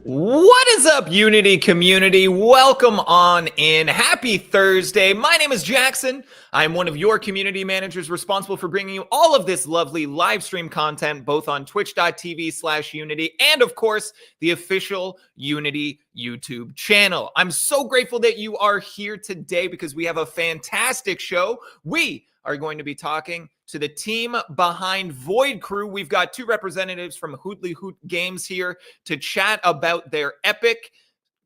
What is up, Unity community? Welcome on in. Happy Thursday. My name is Jackson. I'm one of your community managers responsible for bringing you all of this lovely live stream content, both on twitch.tv/Unity and, of course, the official Unity YouTube channel. I'm so grateful that you are here today because we have a fantastic show. We are going to be talking to the team behind Void Crew. We've got two representatives from Hutlihut Games here to chat about their epic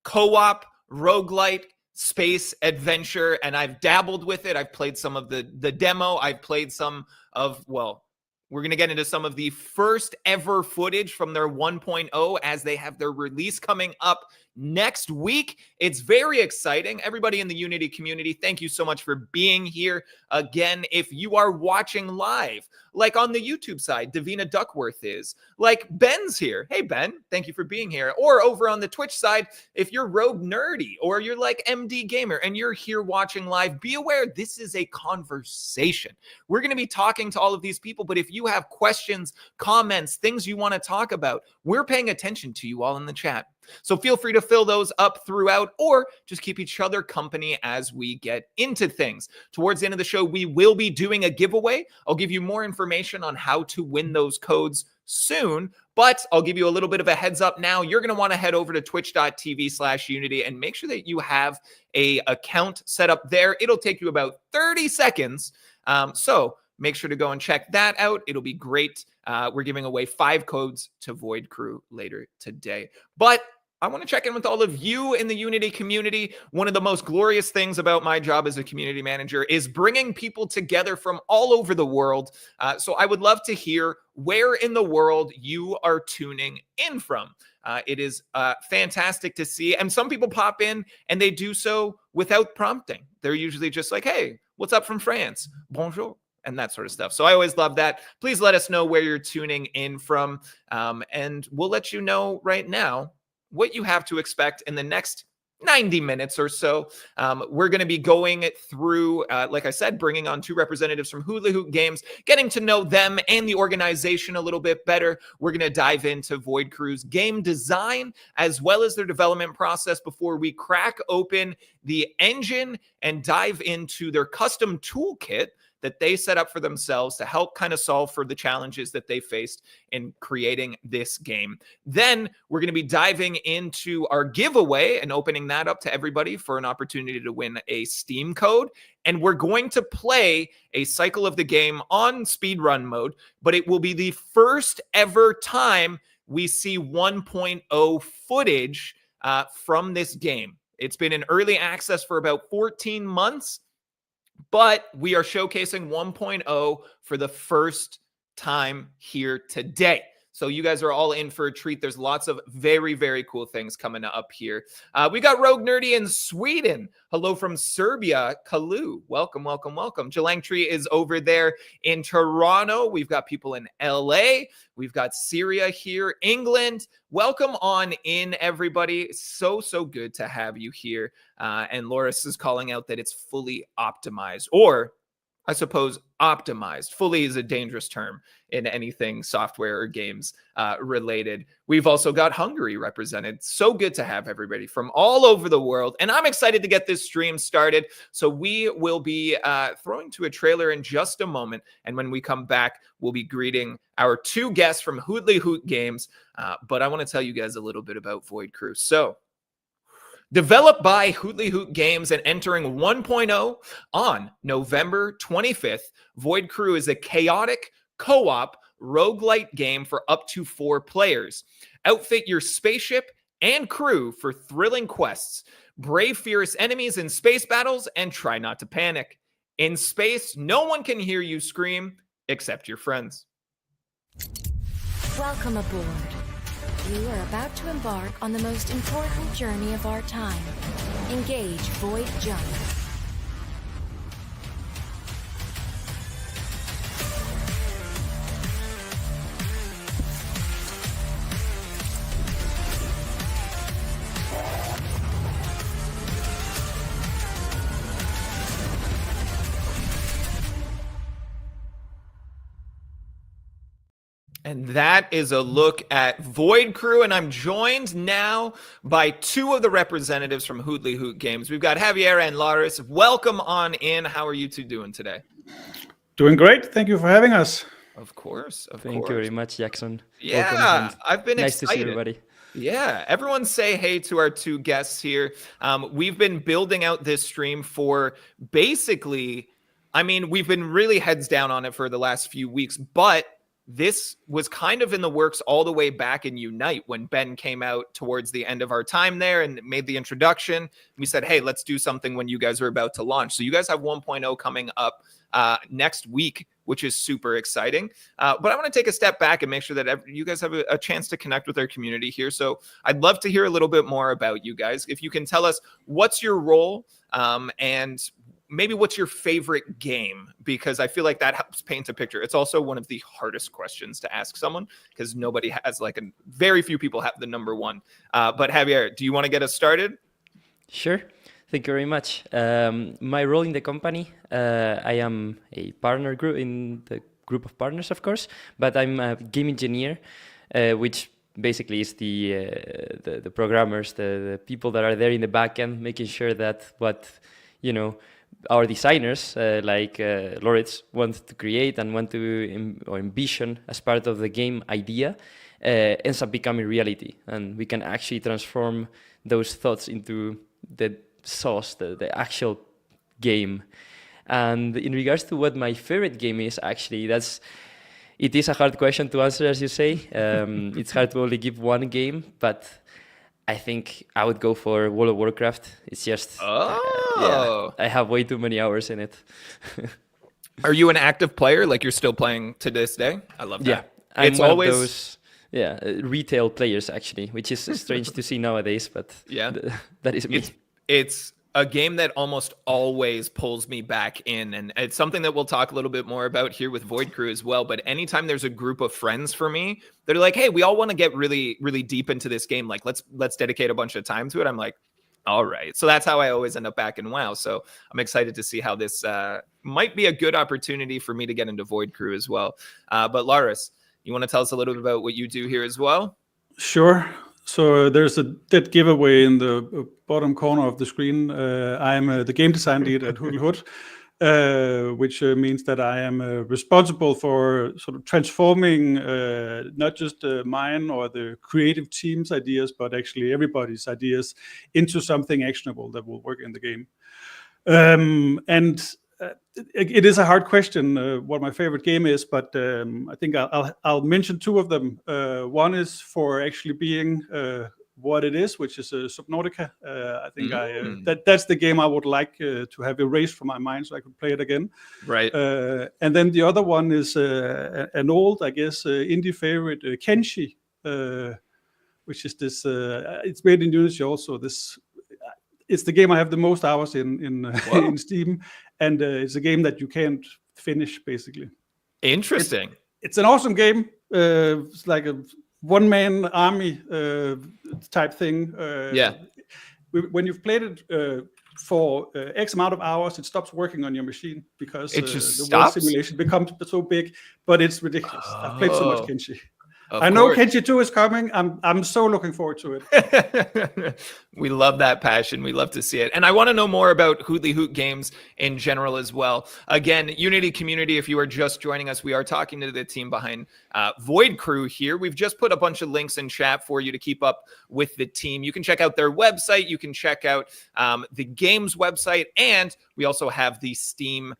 co-op roguelite space adventure, and I've dabbled with it. I've played some of the demo. I've played some of, well, we're going to get into some of the first ever footage from their 1.0 as they have their release coming up next week. It's very exciting. Everybody in the Unity community, thank you so much for being here. Again, if you are watching live, like on the YouTube side, Davina Duckworth is, like Ben's here. Hey, Ben, thank you for being here. Or over on the Twitch side, if you're Rogue Nerdy or you're like MD Gamer and you're here watching live, be aware this is a conversation. We're going to be talking to all of these people, but if you have questions, comments, things you want to talk about, we're paying attention to you all in the chat. So feel free to fill those up throughout or just keep each other company as we get into things. Towards the end of the show, we will be doing a giveaway. I'll give you more information on how to win those codes soon, but I'll give you a little bit of a heads up now. You're going to want to head over to twitch.tv/Unity and make sure that you have an account set up there. It'll take you about 30 seconds. So make sure to go and check that out. It'll be great. We're giving away 5 codes to Void Crew later today. But I want to check in with all of you in the Unity community. One of the most glorious things about my job as a community manager is bringing people together from all over the world. So I would love to hear where in the world you are tuning in from. It is fantastic to see. And some people pop in and they do so without prompting. They're usually just like, hey, what's up from France? Bonjour. And that sort of stuff. So I always love that. Please let us know where you're tuning in from. And we'll let you know right now what you have to expect in the next 90 minutes or so. We're going to be going through, like I said, bringing on 2 representatives from Hutlihut Games, getting to know them and the organization a little bit better. We're going to dive into Void Crew's game design as well as their development process before we crack open the engine and dive into their custom toolkit that they set up for themselves to help kind of solve for the challenges that they faced in creating this game. Then we're going to be diving into our giveaway and opening that up to everybody for an opportunity to win a Steam code. And we're going to play a cycle of the game on speedrun mode, but it will be the first ever time we see 1.0 footage from this game. It's been in early access for about 14 months. But we are showcasing 1.0 for the first time here today. So you guys are all in for a treat. There's lots of very, very cool things coming up here. We got Rogue Nerdy in Sweden. Hello from Serbia. Kalu. Welcome, welcome, welcome. Jelangtree is over there in Toronto. We've got people in LA. We've got Syria here, England. Welcome on in, everybody. So good to have you here. And Loris is calling out that it's fully optimized, or I suppose optimized. Fully is a dangerous term in anything software or games related. We've also got Hungary represented. So good to have everybody from all over the world. And I'm excited to get this stream started. So we will be throwing to a trailer in just a moment. And when we come back, we'll be greeting our 2 guests from Hutlihut Games. But I want to tell you guys a little bit about Void Crew. So, developed by Hutlihut Games and entering 1.0 on November 25th, Void Crew is a chaotic co-op roguelite game for up to 4 players. Outfit your spaceship and crew for thrilling quests, brave fierce enemies in space battles, and try not to panic. In space, no one can hear you scream except your friends. Welcome aboard. You are about to embark on the most important journey of our time. Engage Void Jump. And that is a look at Void Crew, and I'm joined now by two of the representatives from Hutlihut Games. We've got Javier and Laurids. Welcome on in. How are you two doing today? Doing great. Thank you for having us. Of course. Thank you very much, Jackson. Yeah, welcome, I've been nice excited. to see everybody. Yeah, everyone say hey to our two guests here. We've been building out this stream for basically, we've been really heads down on it for the last few weeks, but this was kind of in the works all the way back in Unite when Ben came out towards the end of our time there and made the introduction. We said, hey, let's do something when you guys are about to launch. So you guys have 1.0 coming up next week, which is super exciting. But I want to take a step back and make sure that you guys have a chance to connect with our community here. So I'd love to hear a little bit more about you guys. If you can tell us what's your role and maybe what's your favorite game, because I feel like that helps paint a picture. It's also one of the hardest questions to ask someone because nobody has very few people have the number one. But Javier, do you want to get us started? Sure. Thank you very much. My role in the company, I am a partner group in the group of partners, of course, but I'm a game engineer, which basically is the programmers, the people that are there in the back end, making sure that what, our designers, like Laurids, want to create and want to or envision as part of the game idea, ends up becoming reality. And we can actually transform those thoughts into the sauce, the actual game. And in regards to what my favorite game is, actually, it is a hard question to answer, as you say. It's hard to only give one game, but I think I would go for World of Warcraft. It's just, I have way too many hours in it. Are you an active player? Like you're still playing to this day? I love that. Yeah, I'm one of those retail players, actually, which is strange to see nowadays, but yeah, that is me. It's a game that almost always pulls me back in, and it's something that we'll talk a little bit more about here with Void Crew as well. But anytime there's a group of friends for me, they're like, hey, we all want to get really, really deep into this game. Like, let's dedicate a bunch of time to it. I'm like, all right. So that's how I always end up back in WoW. So I'm excited to see how this might be a good opportunity for me to get into Void Crew as well. But Laurids, you want to tell us a little bit about what you do here as well? Sure. So there's a dead giveaway in the bottom corner of the screen. I'm the game design lead at Hutlihut, which means that I am responsible for sort of transforming not just mine or the creative team's ideas, but actually everybody's ideas into something actionable that will work in the game. It is a hard question what my favorite game is, but I think I'll mention two of them. One is for actually being what it is, which is Subnautica. I think that's the game I would like to have erased from my mind so I could play it again. Right. And then the other one is an old, I guess, indie favorite, Kenshi, which is this. It's made in Unity also. It's the game I have the most hours in Steam, and it's a game that you can't finish, basically. Interesting. It's an awesome game. It's like a one-man army type thing. When you've played it for X amount of hours, it stops working on your machine because it just the stops? world simulation becomes so big, but it's ridiculous. I've played so much Kenshi. Of I know course. Kenshi 2 is coming. I'm so looking forward to it. We love that passion. We love to see it. And I want to know more about Hutlihut Games in general as well. Again, Unity community, if you are just joining us, we are talking to the team behind Void Crew here. We've just put a bunch of links in chat for you to keep up with the team. You can check out their website. You can check out the game's website. And we also have the Steam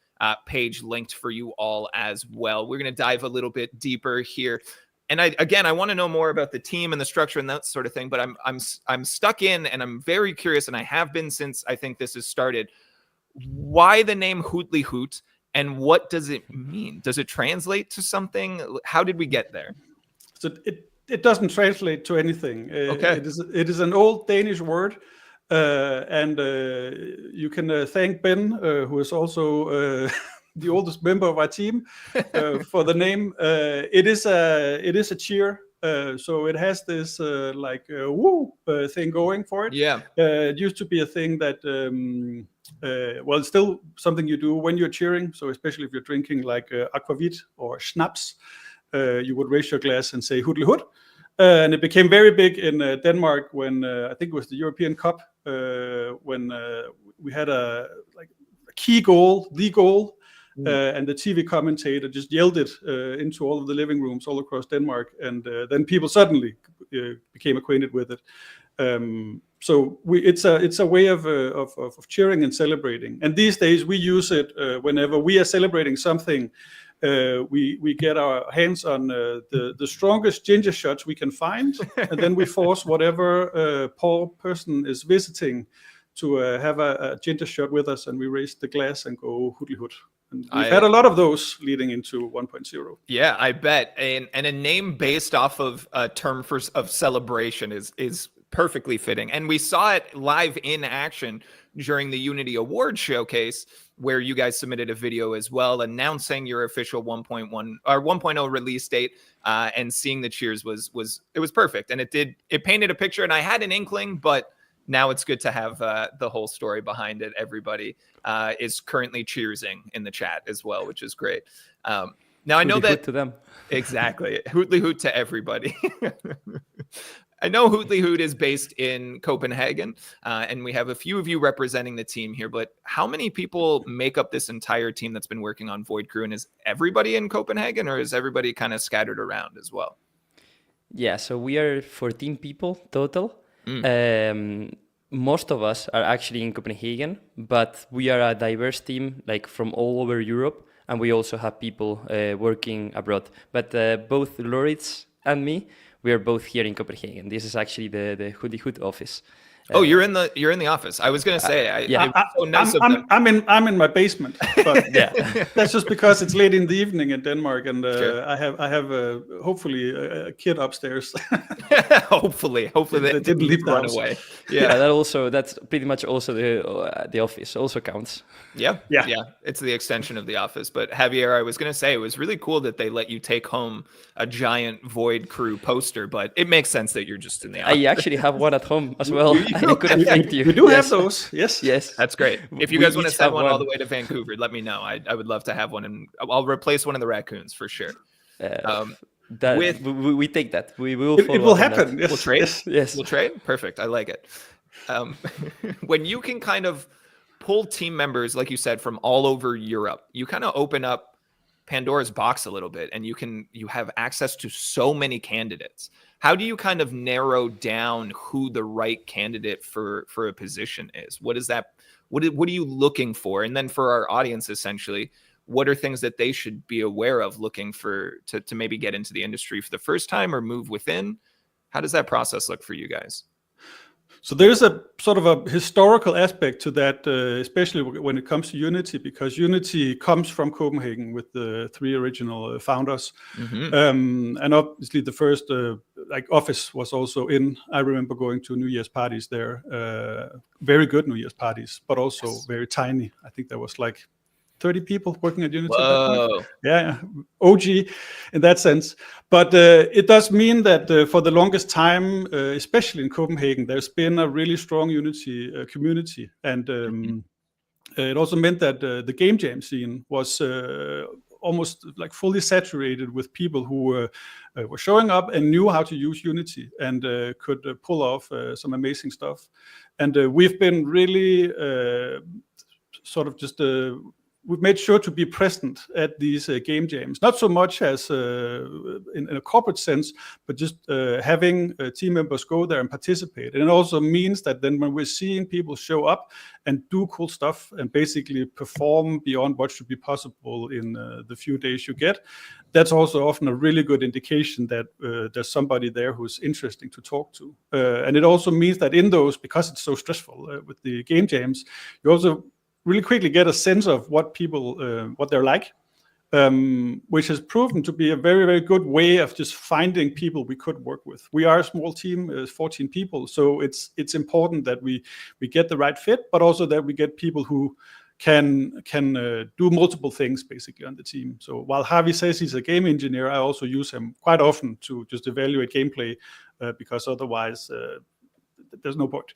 page linked for you all as well. We're going to dive a little bit deeper here. And I want to know more about the team and the structure and that sort of thing. But I'm stuck in, and I'm very curious, and I have been since I think this has started. Why the name Hutlihut, and what does it mean? Does it translate to something? How did we get there? So it doesn't translate to anything. Okay. It is an old Danish word, and you can thank Ben, who is also the oldest member of our team, for the name. It is a cheer, so it has this woo thing going for it. Yeah. It used to be a thing that it's still something you do when you're cheering. So especially if you're drinking like aquavit or schnapps, you would raise your glass and say Hutlihut. And it became very big in Denmark when I think it was the European Cup, when we had a key goal, and the TV commentator just yelled it into all of the living rooms all across Denmark, and then people suddenly became acquainted with it. So it's a way of cheering and celebrating. And these days we use it whenever we are celebrating something. We get our hands on the strongest ginger shots we can find, and then we force whatever poor person is visiting to have a ginger shot with us, and we raise the glass and go Hutlihut. And we've had a lot of those leading into 1.0. Yeah, I bet. And a name based off of a term of celebration is perfectly fitting. And we saw it live in action during the Unity Award showcase, where you guys submitted a video as well announcing your official 1.1 or 1.0 release date, and seeing the cheers was perfect. And it painted a picture, and I had an inkling, but now it's good to have the whole story behind it. Everybody is currently cheersing in the chat as well, which is great. Now I know that to them. Exactly. Hutlihut to everybody. I know Hutlihut is based in Copenhagen, and we have a few of you representing the team here, but how many people make up this entire team that's been working on Void Crew? And is everybody in Copenhagen, or is everybody kind of scattered around as well? Yeah, so we are 14 people total. Most of us are actually in Copenhagen, but we are a diverse team, like from all over Europe, and we also have people working abroad. But both Laurids and me, we are both here in Copenhagen. This is actually the Hutlihut office. Oh, you're in the office. I was gonna say, I'm in my basement, but yeah, that's just because it's late in the evening in Denmark, and sure. I have hopefully a kid upstairs. hopefully they didn't leave the house. Away. Yeah, that's pretty much also the office also counts. Yeah. It's the extension of the office. But Javier, I was gonna say, it was really cool that they let you take home a giant Void Crew poster, but it makes sense that you're just in the office. I actually have one at home as well. I could have thanked you. We do have those. Yes. That's great. If you guys want to send one all the way to Vancouver, let me know. I would love to have one, and I'll replace one of the raccoons for sure. We take that. We will. It will happen. Yes. We'll trade. Yes. We'll trade. Perfect. I like it. When you can kind of pull team members, like you said, from all over Europe, you kind of open up Pandora's box a little bit, and you have access to so many candidates. How do you kind of narrow down who the right candidate for a position is? What is that? What are you looking for? And then for our audience, essentially, what are things that they should be aware of looking for to maybe get into the industry for the first time or move within? How does that process look for you guys? So there's a sort of a historical aspect to that, especially when it comes to Unity, because Unity comes from Copenhagen with the 3 original founders. Mm-hmm. And obviously the first office was also I remember going to New Year's parties there, very good New Year's parties, but also very tiny. I think there was 30 people working at Unity. Whoa. Yeah, OG in that sense. But it does mean that for the longest time, especially in Copenhagen, there's been a really strong Unity community. And it also meant that the game jam scene was almost fully saturated with people who were showing up and knew how to use Unity and could pull off some amazing stuff. And we've been really we've made sure to be present at these game jams, not so much as in a corporate sense, but just having team members go there and participate. And it also means that then when we're seeing people show up and do cool stuff and basically perform beyond what should be possible in the few days you get, that's also often a really good indication that there's somebody there who's interesting to talk to. And it also means that in those, because it's so stressful with the game jams, you also really quickly get a sense of what people, what they're like, which has proven to be a very, very good way of just finding people we could work with. We are a small team, 14 people, so it's important that we get the right fit, but also that we get people who can do multiple things basically on the team. So while Javi says he's a game engineer, I also use him quite often to just evaluate gameplay, because otherwise there's no point.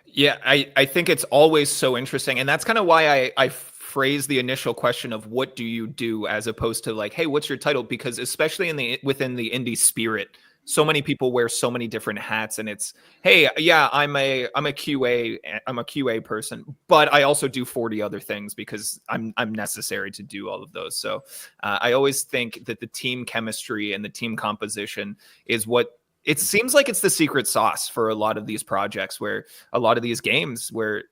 Yeah, I think it's always so interesting. And that's kind of why I phrase the initial question of what do you do, as opposed to like, hey, what's your title? Because especially within the indie spirit, so many people wear so many different hats, and it's, hey, yeah, I'm a QA person, but I also do 40 other things because I'm necessary to do all of those. So I always think that the team chemistry and the team composition is what it seems like it's the secret sauce for a lot of these projects, where a lot of these games where,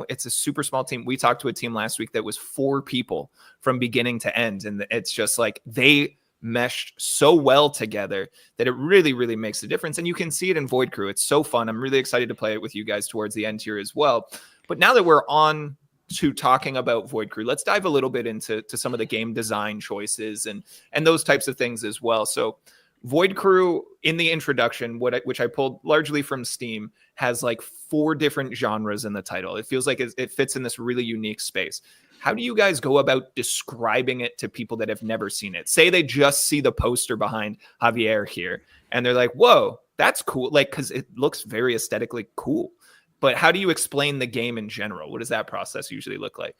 it's a super small team. We talked to a team last week that was 4 people from beginning to end. And it's just like they meshed so well together that it really, really makes a difference. And you can see it in Void Crew. It's so fun. I'm really excited to play it with you guys towards the end here as well. But now that we're on to talking about Void Crew, let's dive a little bit into some of the game design choices and those types of things as well. So Void Crew, in the introduction, which I pulled largely from Steam, has like 4 different genres in the title. It feels like it fits in this really unique space. How do you guys go about describing it to people that have never seen it? Say they just see the poster behind Javier here, and they're like, whoa, that's cool. Like, because it looks very aesthetically cool. But how do you explain the game in general? What does that process usually look like?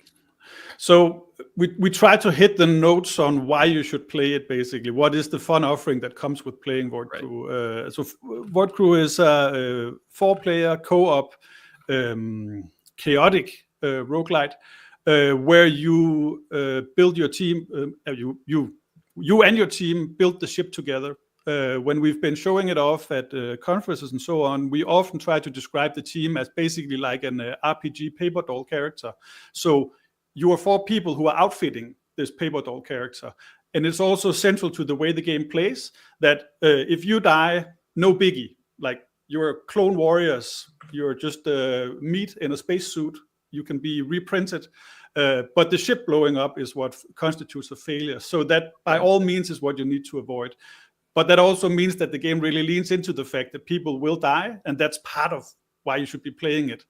So we try to hit the notes on why you should play it, basically. What is the fun offering that comes with playing Void Crew? So Void Crew is a 4-player co-op chaotic roguelite where you build your team. You and your team build the ship together. When we've been showing it off at conferences and so on, we often try to describe the team as basically like an RPG paper doll character. So you are 4 people who are outfitting this paper doll character. And it's also central to the way the game plays that if you die, no biggie. Like, you're clone warriors, you're just meat in a spacesuit, you can be reprinted. But the ship blowing up is what constitutes a failure. So that, by all means, is what you need to avoid. But that also means that the game really leans into the fact that people will die, and that's part of why you should be playing it.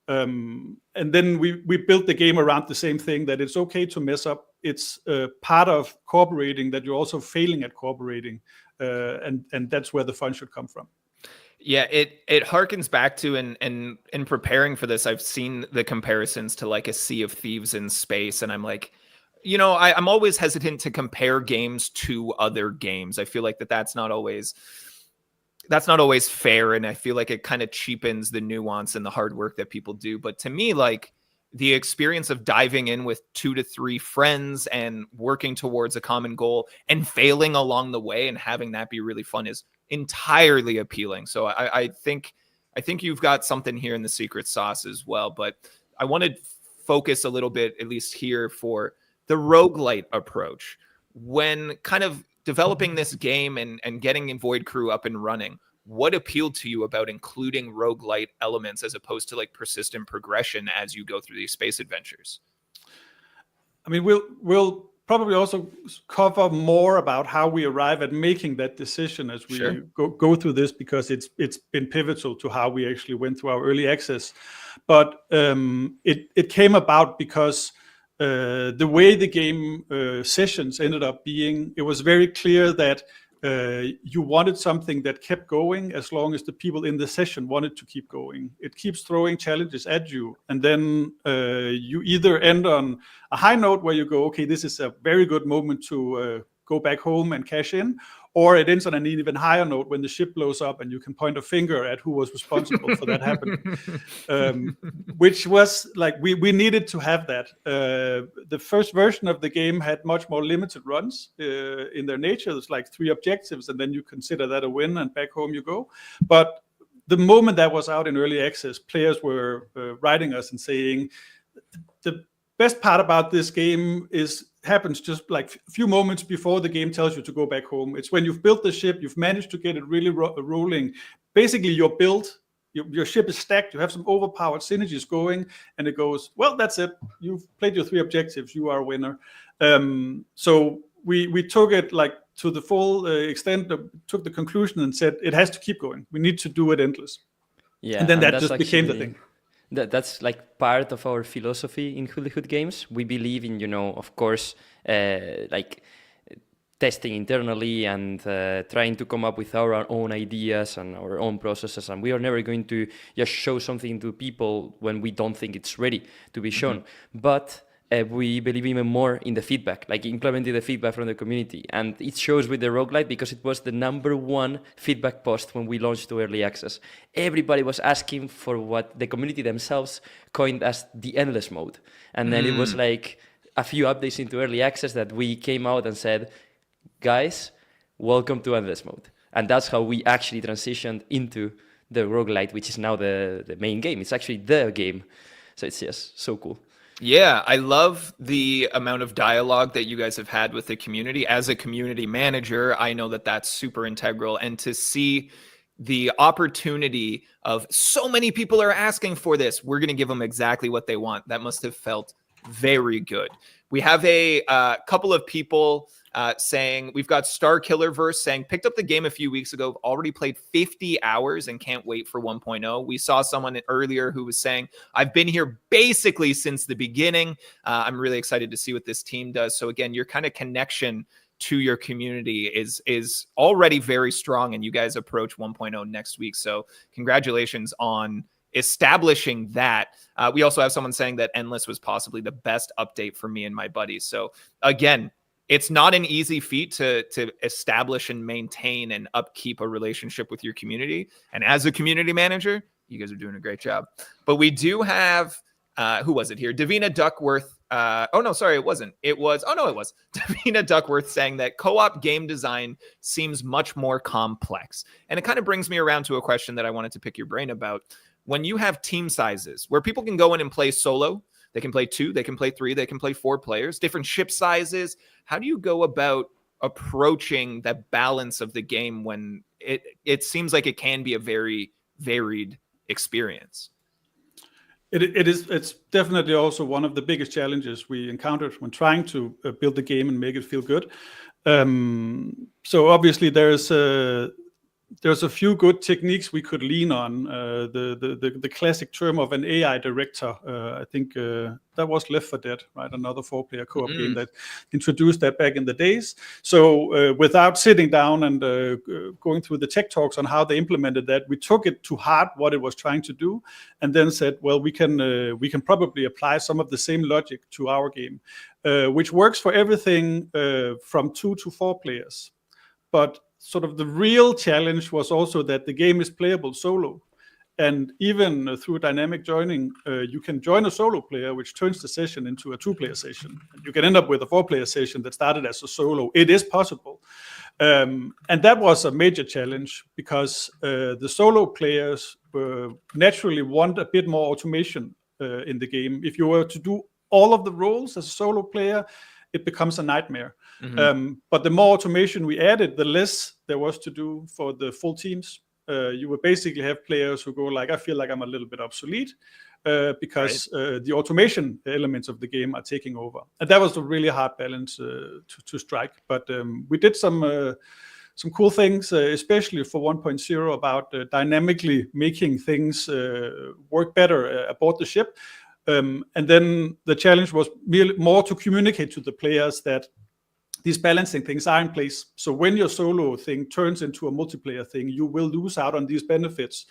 And then we built the game around the same thing, that it's okay to mess up. It's part of cooperating, that you're also failing at cooperating. And that's where the fun should come from. Yeah, it harkens back to, and in preparing for this, I've seen the comparisons to like a Sea of Thieves in space. And I'm like, I'm always hesitant to compare games to other games. I feel like that's not always fair, and I feel like it kind of cheapens the nuance and the hard work that people do. But to me, like, the experience of diving in with 2 to 3 friends and working towards a common goal and failing along the way and having that be really fun is entirely appealing. So I think you've got something here in the secret sauce as well. But I want to focus a little bit, at least here, for the roguelite approach. When kind of developing this game and getting Void Crew up and running, what appealed to you about including roguelite elements as opposed to like persistent progression as you go through these space adventures? I mean, we'll probably also cover more about how we arrive at making that decision as we go through this, because it's been pivotal to how we actually went through our early access. But it came about because the way the game sessions ended up being, it was very clear that you wanted something that kept going as long as the people in the session wanted to keep going. It keeps throwing challenges at you, and then you either end on a high note where you go, okay, this is a very good moment to go back home and cash in, or it ends on an even higher note when the ship blows up and you can point a finger at who was responsible for that happening. Which was like, we needed to have that. The first version of the game had much more limited runs in their nature. There's like 3 objectives, and then you consider that a win and back home you go. But the moment that was out in early access, players were writing us and saying, the best part about this game happens just like a few moments before the game tells you to go back home. It's when you've built the ship, you've managed to get it really rolling. Basically, you're built, your ship is stacked, you have some overpowered synergies going, and it goes, well, that's it. You've played your 3 objectives, you are a winner. So we took it like to the full extent, took the conclusion and said, it has to keep going. We need to do it endless. Yeah, and then that just became the thing. That's like part of our philosophy in Hutlihut Games. We believe in, of course, like testing internally and trying to come up with our own ideas and our own processes. And we are never going to just show something to people when we don't think it's ready to be shown. Mm-hmm. But we believe even more in the feedback, like implementing the feedback from the community. And it shows with the roguelite because it was the #1 feedback post when we launched to early access. Everybody was asking for what the community themselves coined as the endless mode. And then it was like a few updates into early access that we came out and said, guys, welcome to endless mode. And that's how we actually transitioned into the roguelite, which is now the main game. It's actually the game. So it's just so cool. Yeah, I love the amount of dialogue that you guys have had with the community. As a community manager, I know that that's super integral. And to see the opportunity of so many people are asking for this, we're going to give them exactly what they want. That must have felt very good. We have a couple of people saying, we've got Star Killer Verse saying, picked up the game a few weeks ago, already played 50 hours and can't wait for 1.0. We saw someone earlier who was saying, I've been here basically since the beginning. I'm really excited to see what this team does. So again, your kind of connection to your community is already very strong, and you guys approach 1.0 next week. So congratulations on establishing that. We also have someone saying that Endless was possibly the best update for me and my buddies. So again, it's not an easy feat to establish and maintain and upkeep a relationship with your community. And as a community manager, you guys are doing a great job. But we do have, who was it here? Davina Duckworth. It wasn't. It was Davina Duckworth saying that co-op game design seems much more complex. And it kind of brings me around to a question that I wanted to pick your brain about. When you have team sizes where people can go in and play solo, they can play 2, they can play 3, they can play 4 players, different ship sizes. How do you go about approaching that balance of the game when it seems like it can be a very varied experience? It's definitely also one of the biggest challenges we encountered when trying to build the game and make it feel good. So obviously there's a few good techniques we could lean on. The classic term of an AI director, I think that was Left 4 Dead, right? Another 4-player co-op game that introduced that back in the days. So without sitting down and going through the tech talks on how they implemented that, we took it to heart what it was trying to do, and then said, well, we can probably apply some of the same logic to our game, which works for everything from 2 to 4 players. But sort of the real challenge was also that the game is playable solo. And even through dynamic joining, you can join a solo player, which turns the session into a 2-player session. You can end up with a 4-player session that started as a solo. It is possible. And that was a major challenge because the solo players naturally want a bit more automation in the game. If you were to do all of the roles as a solo player, it becomes a nightmare. But the more automation we added, the less there was to do for the full teams. You would basically have players who go like, I feel like I'm a little bit obsolete because the automation elements of the game are taking over. And that was a really hard balance to strike. But we did some cool things, especially for 1.0 about dynamically making things work better aboard the ship. And then the challenge was more to communicate to the players that these balancing things are in place. So when your solo thing turns into a multiplayer thing, you will lose out on these benefits,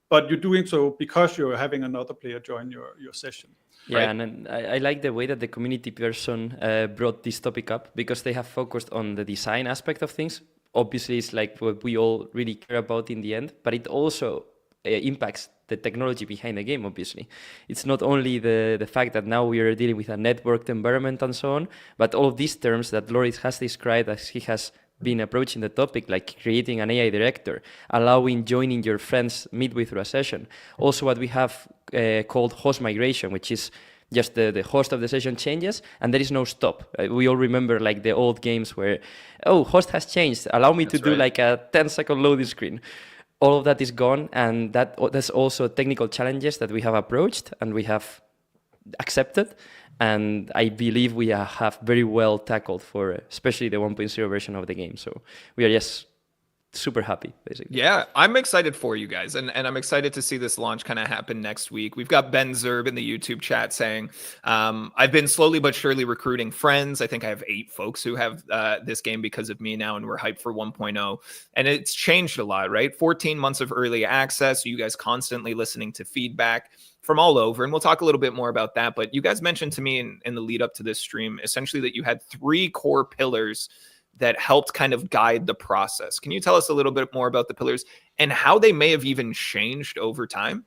but you're doing so because you're having another player join your session. Yeah, Right. and I like the way that the community person brought this topic up because they have focused on the design aspect of things. Obviously, it's like what we all really care about in the end, but it also impacts the technology behind the game, obviously. It's not only the fact that now we are dealing with a networked environment and so on, but all of these terms that Laurids has described as he has been approaching the topic, like creating an AI director, allowing joining your friends midway through a session. Also what we have called host migration, which is just the host of the session changes and there is no stop. We all remember like the old games where, oh, host has changed, allow me to do like a 10-second loading screen. All of that is gone, and that's also technical challenges that we have approached and we have accepted, and I believe we have very well tackled for especially the 1.0 version of the game. So we are just super happy, basically. Yeah, I'm excited for you guys, and I'm excited to see this launch kind of happen next week. We've got Ben Zerb in the YouTube chat saying, I've been slowly but surely recruiting friends. I think I have 8 folks who have this game because of me now, and we're hyped for 1.0. And it's changed a lot, right? 14 months of early access, you guys constantly listening to feedback from all over, and we'll talk a little bit more about that. But you guys mentioned to me in the lead up to this stream, essentially that you had 3 core pillars that helped kind of guide the process. Can you tell us a little bit more about the pillars and how they may have even changed over time?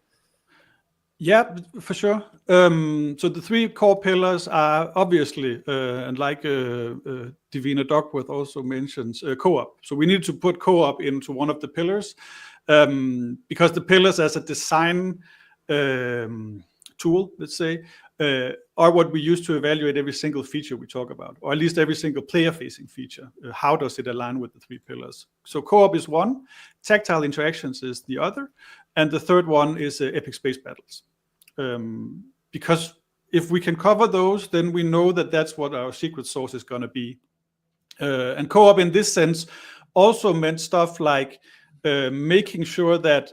Yeah, for sure. So the 3 core pillars are obviously, and like Divina Duckworth also mentions, co-op. So we need to put co-op into one of the pillars, because the pillars as a design tool, let's say, are what we use to evaluate every single feature we talk about, or at least every single player-facing feature. How does it align with the 3 pillars? So co-op is one, tactile interactions is the other, and the third one is epic space battles. Because if we can cover those, then we know that that's what our secret sauce is going to be. And co-op in this sense also meant stuff like making sure that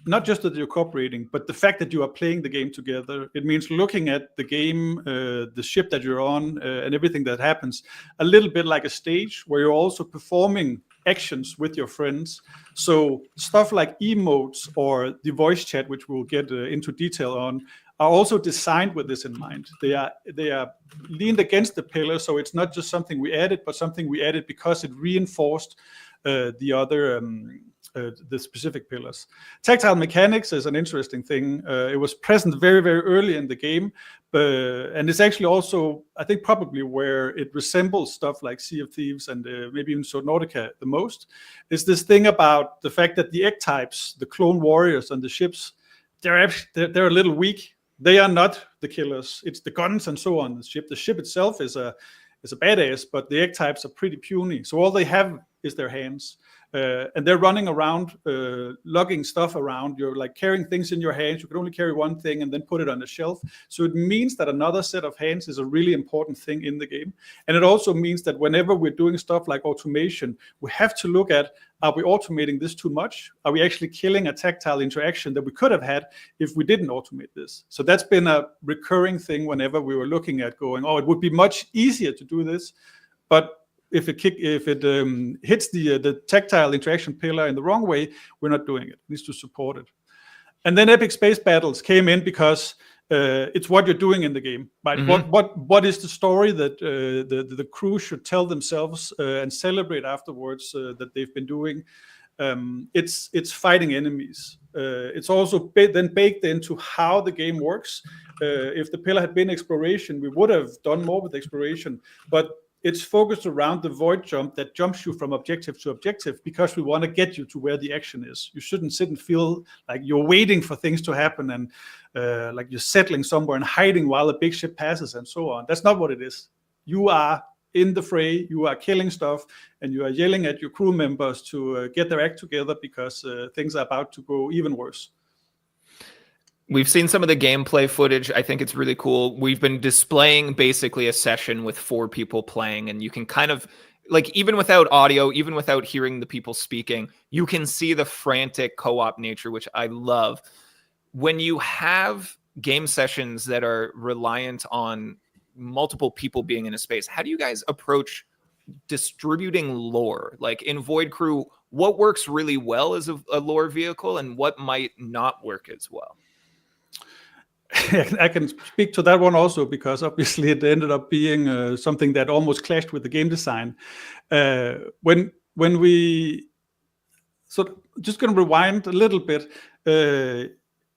not just that you're cooperating, but the fact that you are playing the game together. It means looking at the game, the ship that you're on, and everything that happens a little bit like a stage where you're also performing actions with your friends. So stuff like emotes or the voice chat, which we'll get into detail on, are also designed with this in mind. They are leaned against the pillar, so it's not just something we added, but something we added because it reinforced the other the specific pillars. Tactile mechanics is an interesting thing. It was present very, very early in the game, and it's actually also, I think, probably where it resembles stuff like Sea of Thieves and maybe even Subnautica the most, is this thing about the fact that the egg types, the clone warriors on the ships, they're a little weak. They are not the killers. It's the guns and so on the ship. The ship itself is a badass, but the egg types are pretty puny. So all they have is their hands. And they're running around, lugging stuff around. You're like carrying things in your hands. You can only carry one thing and then put it on the shelf. So it means that another set of hands is a really important thing in the game. And it also means that whenever we're doing stuff like automation, we have to look at, are we automating this too much? Are we actually killing a tactile interaction that we could have had if we didn't automate this? So that's been a recurring thing whenever we were looking at going, oh, it would be much easier to do this. But if it hits the tactile interaction pillar in the wrong way, we're not doing it. It needs to support it. And then epic space battles came in because it's what you're doing in the game, right? Mm-hmm. What is the story that the crew should tell themselves and celebrate afterwards that they've been doing? It's fighting enemies. It's also then baked into how the game works. If the pillar had been exploration, we would have done more with exploration, but it's focused around the void jump that jumps you from objective to objective because we want to get you to where the action is. You shouldn't sit and feel like you're waiting for things to happen and like you're settling somewhere and hiding while a big ship passes and so on. That's not what it is. You are in the fray, you are killing stuff, and you are yelling at your crew members to get their act together because things are about to go even worse. We've seen some of the gameplay footage. I think it's really cool. We've been displaying basically a session with 4 people playing, and you can kind of, like, even without audio, even without hearing the people speaking, you can see the frantic co-op nature, which I love. When you have game sessions that are reliant on multiple people being in a space, how do you guys approach distributing lore? Like in Void Crew, what works really well as a lore vehicle and what might not work as well? I can speak to that one also because obviously it ended up being something that almost clashed with the game design. When we just going to rewind a little bit.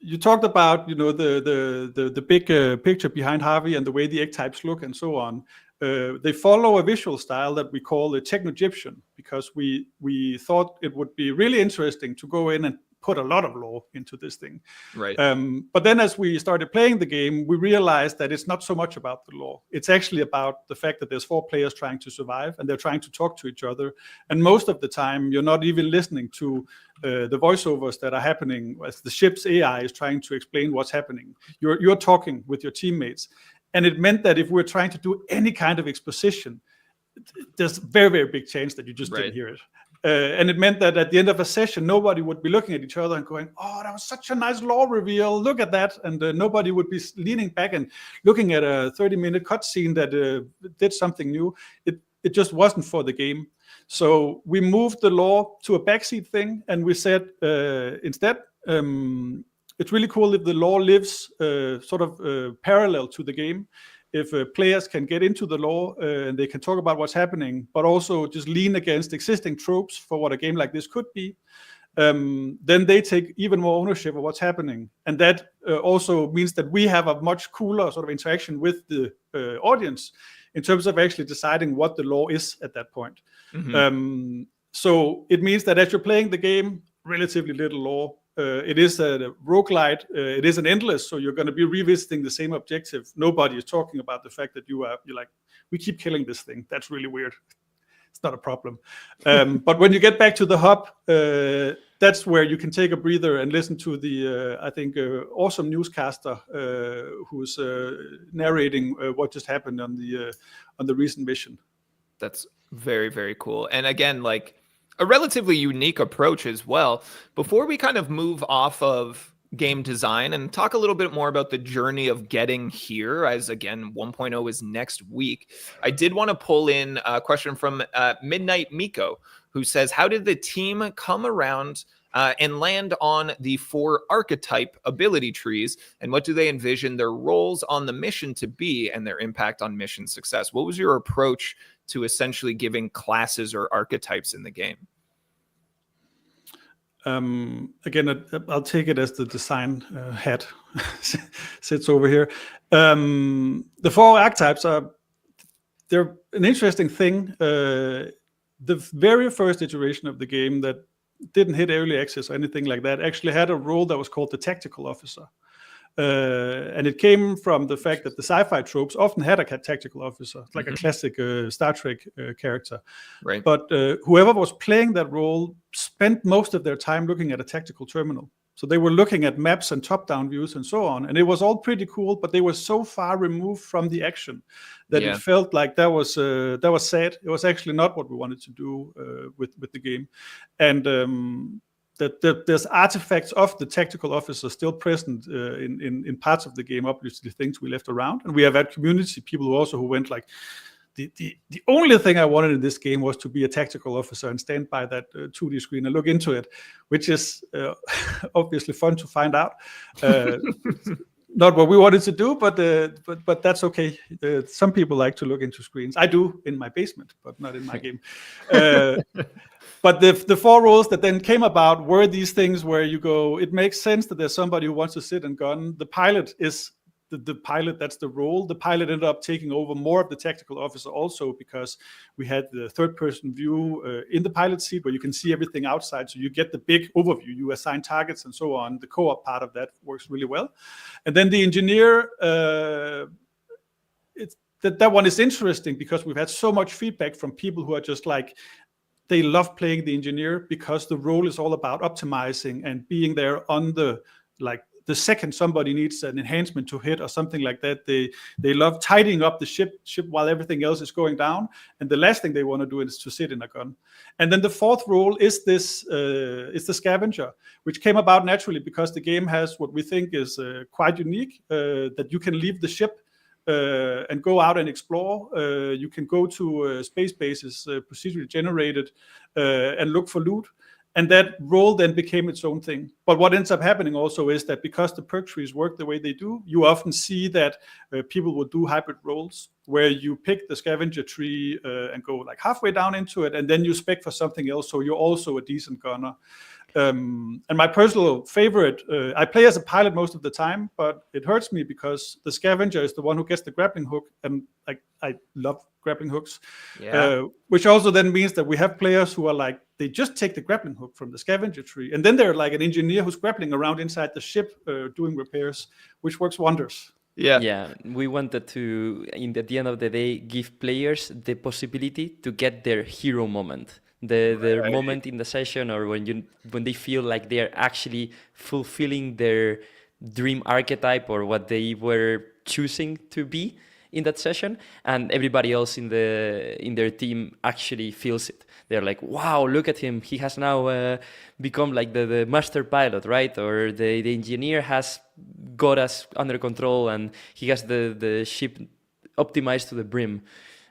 You talked about the big picture behind Harvey and the way the egg types look and so on. They follow a visual style that we call the Techno-Egyptian because we thought it would be really interesting to go in and put a lot of lore into this thing. Right. But then as we started playing the game, we realized that it's not so much about the lore. It's actually about the fact that there's 4 players trying to survive and they're trying to talk to each other. And most of the time, you're not even listening to the voiceovers that are happening as the ship's AI is trying to explain what's happening. You're talking with your teammates. And it meant that if we're trying to do any kind of exposition, there's a very, very big chance that you just didn't hear it. And it meant that at the end of a session, nobody would be looking at each other and going, "Oh, that was such a nice lore reveal. Look at that." And nobody would be leaning back and looking at a 30-minute cutscene that did something new. It just wasn't for the game. So we moved the lore to a backseat thing, and we said instead, it's really cool if the lore lives parallel to the game. If players can get into the lore and they can talk about what's happening, but also just lean against existing tropes for what a game like this could be, then they take even more ownership of what's happening. And that also means that we have a much cooler sort of interaction with the audience in terms of actually deciding what the lore is at that point. So it means that as you're playing the game, relatively little lore. It is a roguelite. It is an endless, so you're going to be revisiting the same objective. Nobody is talking about the fact that you're like, we keep killing this thing. That's really weird. It's not a problem. But when you get back to the hub, that's where you can take a breather and listen to the, I think, awesome newscaster who's narrating what just happened on the recent mission. That's very, very cool. And again, like, a relatively unique approach as well. Before we kind of move off of game design and talk a little bit more about the journey of getting here, as again, 1.0 is next week, I did want to pull in a question from Midnight Miko, who says, how did the team come around and land on the 4 archetype ability trees, and what do they envision their roles on the mission to be and their impact on mission success? What was your approach to essentially giving classes or archetypes in the game? Again, I'll take it as the design hat sits over here. The 4 archetypes they're an interesting thing. The very first iteration of the game that didn't hit early access or anything like that actually had a role that was called the tactical officer. And it came from the fact that the sci-fi tropes often had a tactical officer, like a classic Star Trek character. Right. But whoever was playing that role spent most of their time looking at a tactical terminal. So they were looking at maps and top-down views and so on. And it was all pretty cool, but they were so far removed from the action that it felt like that was sad. It was actually not what we wanted to do with the game. And that there's artifacts of the tactical officer still present in parts of the game, obviously things we left around. And we have had community people who went like, the only thing I wanted in this game was to be a tactical officer and stand by that 2D screen and look into it, which is obviously fun to find out. Not what we wanted to do, but that's okay. Some people like to look into screens. I do in my basement, but not in my game. But the 4 roles that then came about were these things where you go, it makes sense that there's somebody who wants to sit and gun. The pilot is the pilot, that's the role. The pilot ended up taking over more of the tactical officer also because we had the third-person view in the pilot seat where you can see everything outside. So you get the big overview. You assign targets and so on. The co-op part of that works really well. And then the engineer, that one is interesting because we've had so much feedback from people who are just like, they love playing the engineer because the role is all about optimizing and being there on the second somebody needs an enhancement to hit or something like that. They love tidying up the ship while everything else is going down. And the last thing they want to do is to sit in a gun. And then the 4th role is is the scavenger, which came about naturally because the game has what we think is quite unique, that you can leave the ship and go out and explore. You can go to space bases, procedurally generated, and look for loot. And that role then became its own thing. But what ends up happening also is that because the perk trees work the way they do, you often see that people will do hybrid roles where you pick the scavenger tree and go like halfway down into it, and then you spec for something else, so you're also a decent gunner. And my personal favorite, I play as a pilot most of the time, but it hurts me because the scavenger is the one who gets the grappling hook, and I love grappling hooks. Which also then means that we have players who are like, they just take the grappling hook from the scavenger tree, and then they're like an engineer who's grappling around inside the ship doing repairs, which works wonders. Yeah, we wanted to, at the end of the day, give players the possibility to get their hero moment. Their moment in the session, or when they feel like they're actually fulfilling their dream archetype or what they were choosing to be in that session, and everybody else in their team actually feels it. They're like, wow, look at him. He has now become like the master pilot, right? Or the engineer has got us under control and he has the ship optimized to the brim.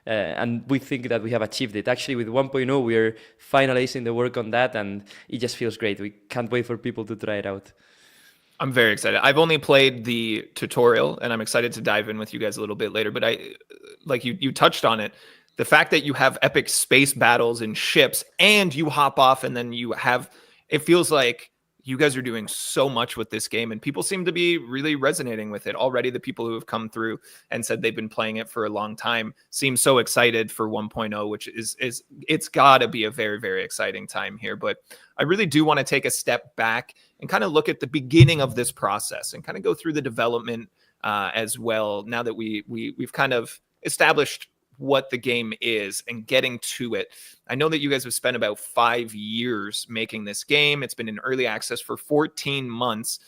And we think that we have achieved it. Actually, with 1.0, we are finalizing the work on that, and it just feels great. We can't wait for people to try it out. I'm very excited. I've only played the tutorial, and I'm excited to dive in with you guys a little bit later. But like you touched on it, the fact that you have epic space battles in ships, and you hop off, and then you have, it feels like you guys are doing so much with this game, and people seem to be really resonating with it already. The people who have come through and said they've been playing it for a long time seem so excited for 1.0, which is it's got to be a very, very exciting time here. But I really do want to take a step back and kind of look at the beginning of this process and kind of go through the development as well. Now that we've kind of established what the game is and getting to it. I know that you guys have spent about 5 years making this game. It's been in early access for 14 months.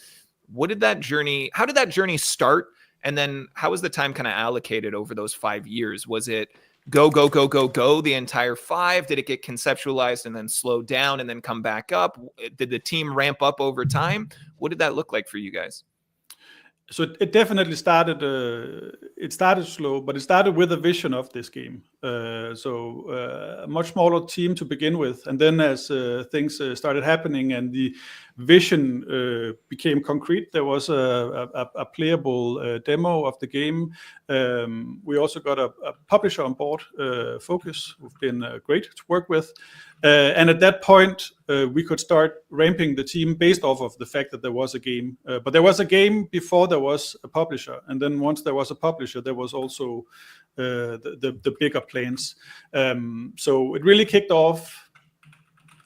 How did that journey start? And then how was the time kind of allocated over those 5 years? Was it go the entire 5? Did it get conceptualized and then slow down and then come back up? Did the team ramp up over time? What did that look like for you guys? So it definitely started. It started slow, but it started with a vision of this game. A much smaller team to begin with, and then as things started happening and the vision became concrete, there was a playable demo of the game. We also got a publisher on board, Focus, who've been great to work with. And at that point, we could start ramping the team based off of the fact that there was a game. But there was a game before there was a publisher. And then once there was a publisher, there was also the bigger plans. So it really kicked off,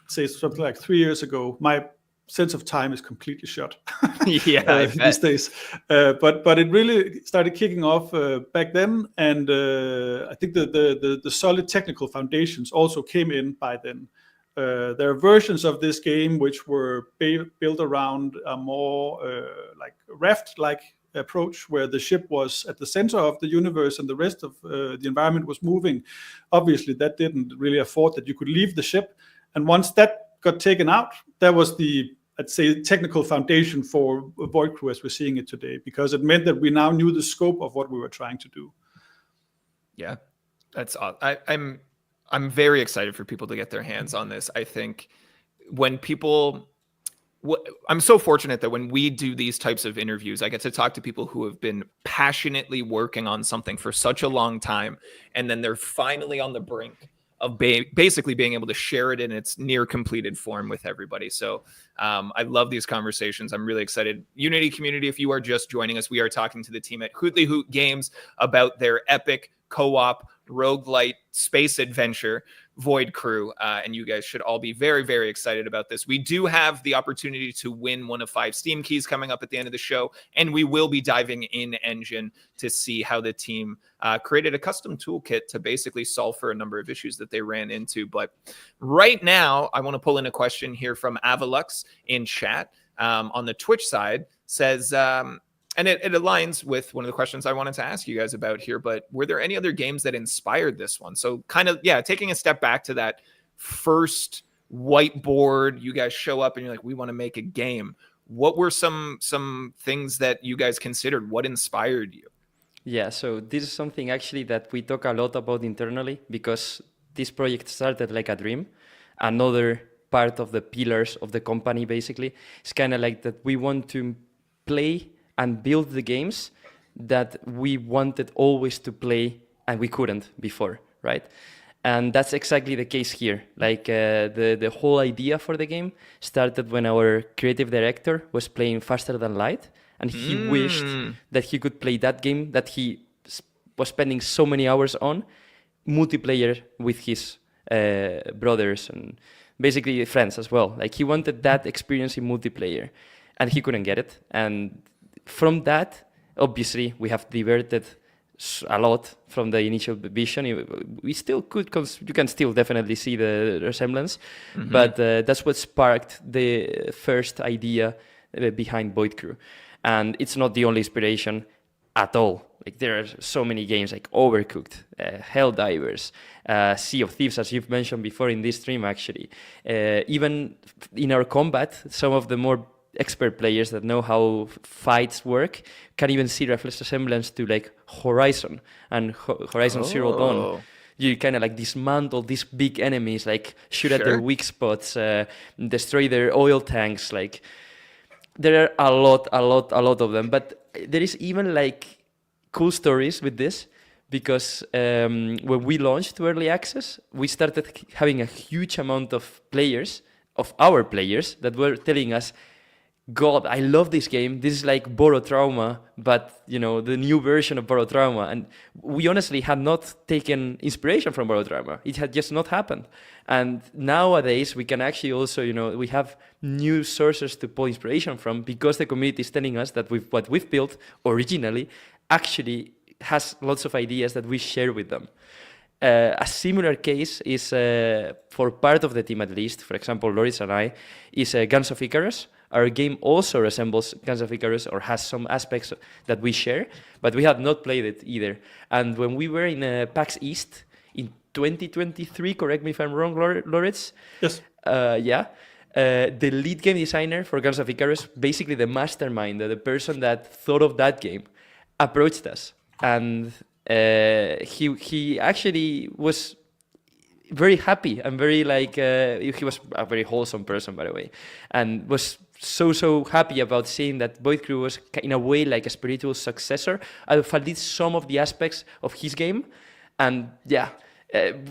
say, something like 3 years ago. My sense of time is completely shot Yeah, these days. But it really started kicking off back then, and I think the solid technical foundations also came in by then. There are versions of this game which were built around a more like raft-like approach, where the ship was at the center of the universe and the rest of the environment was moving. Obviously, that didn't really afford that you could leave the ship, and once that got taken out, that was the, I'd say, technical foundation for Void Crew as we're seeing it today, because it meant that we now knew the scope of what we were trying to do. Yeah, that's I'm very excited for people to get their hands on this. I think I'm so fortunate that when we do these types of interviews, I get to talk to people who have been passionately working on something for such a long time, and then they're finally on the brink of basically being able to share it in its near completed form with everybody. So I love these conversations. I'm really excited. Unity community, if you are just joining us, we are talking to the team at Hutlihut Games about their epic co-op roguelite space adventure, Void Crew, and you guys should all be very, very excited about this. We do have the opportunity to win one of 5 Steam keys coming up at the end of the show, and we will be diving in engine to see how the team created a custom toolkit to basically solve for a number of issues that they ran into. But right now, I want to pull in a question here from Avalux in chat on the Twitch side. Says, and it aligns with one of the questions I wanted to ask you guys about here, but were there any other games that inspired this one? So kind of, yeah, taking a step back to that first whiteboard, you guys show up and you're like, we want to make a game. What were some things that you guys considered? What inspired you? Yeah, so this is something actually that we talk a lot about internally, because this project started like a dream. Another part of the pillars of the company, basically, is kind of like that we want to play and build the games that we wanted always to play and we couldn't before, right? And that's exactly the case here. Like the whole idea for the game started when our creative director was playing Faster Than Light, and he wished that he could play that game that he was spending so many hours on, multiplayer with his brothers and basically friends as well. Like he wanted that experience in multiplayer, and he couldn't get it. And from that, obviously, we have diverted a lot from the initial vision. We still could, you can still definitely see the resemblance, but that's what sparked the first idea behind Void Crew. And it's not the only inspiration at all. Like there are so many games like Overcooked, Helldivers, Sea of Thieves, as you've mentioned before in this stream, actually. Even in our combat, some of the more expert players that know how fights work can even see resemblance to like Horizon and Horizon Zero Dawn. You kind of like dismantle these big enemies, like shoot at their weak spots, destroy their oil tanks. Like there are a lot of them. But there is even like cool stories with this, because when we launched to early access, we started having a huge amount of our players that were telling us, God, I love this game. This is like Borrow Trauma, but the new version of Borrow Trauma. And we honestly had not taken inspiration from Borrow Trauma. It had just not happened. And nowadays we can actually also, we have new sources to pull inspiration from, because the community is telling us that what we've built originally actually has lots of ideas that we share with them. A similar case is, for part of the team at least, for example, Laurids and I, is Guns of Icarus. Our game also resembles Guns of Icarus, or has some aspects that we share, but we have not played it either. And when we were in PAX East in 2023, correct me if I'm wrong, Laurids? Yes. The lead game designer for Guns of Icarus, basically the mastermind, the person that thought of that game, approached us. And he actually was very happy and very he was a very wholesome person, by the way, and was so happy about seeing that Void Crew was in a way like a spiritual successor of at least some of the aspects of his game. And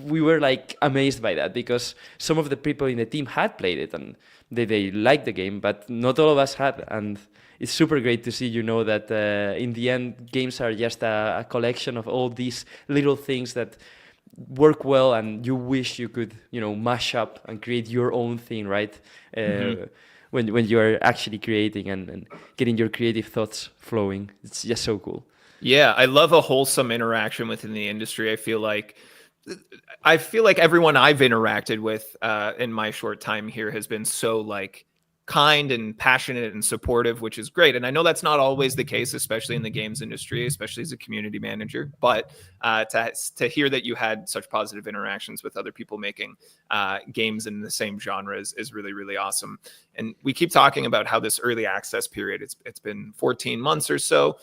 we were like amazed by that, because some of the people in the team had played it and they liked the game, but not all of us had. And it's super great to see, that in the end, games are just a collection of all these little things that work well, and you wish you could, mash up and create your own thing, right? When you are actually creating and getting your creative thoughts flowing. It's just so cool. Yeah, I love a wholesome interaction within the industry. I feel like everyone I've interacted with in my short time here has been so kind and passionate and supportive, which is great. And I know that's not always the case, especially in the games industry, especially as a community manager. But to hear that you had such positive interactions with other people making games in the same genre is really, really awesome. And we keep talking about how this early access period, it's been 14 months or so.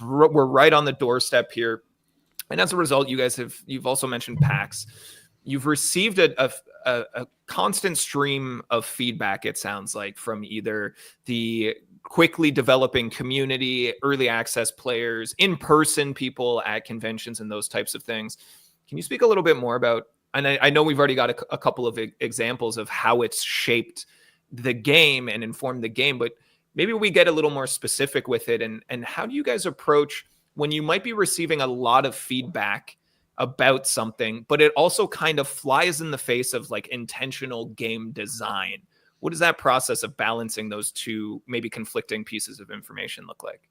We're right on the doorstep here. And as a result, you've also mentioned PAX. You've received a constant stream of feedback, it sounds like, from either the quickly developing community, early access players, in-person people at conventions and those types of things. Can you speak a little bit more about, and I know we've already got a couple of examples of how it's shaped the game and informed the game, but maybe we get a little more specific with it. And how do you guys approach when you might be receiving a lot of feedback about something, but it also kind of flies in the face of intentional game design? What does that process of balancing those two maybe conflicting pieces of information look like?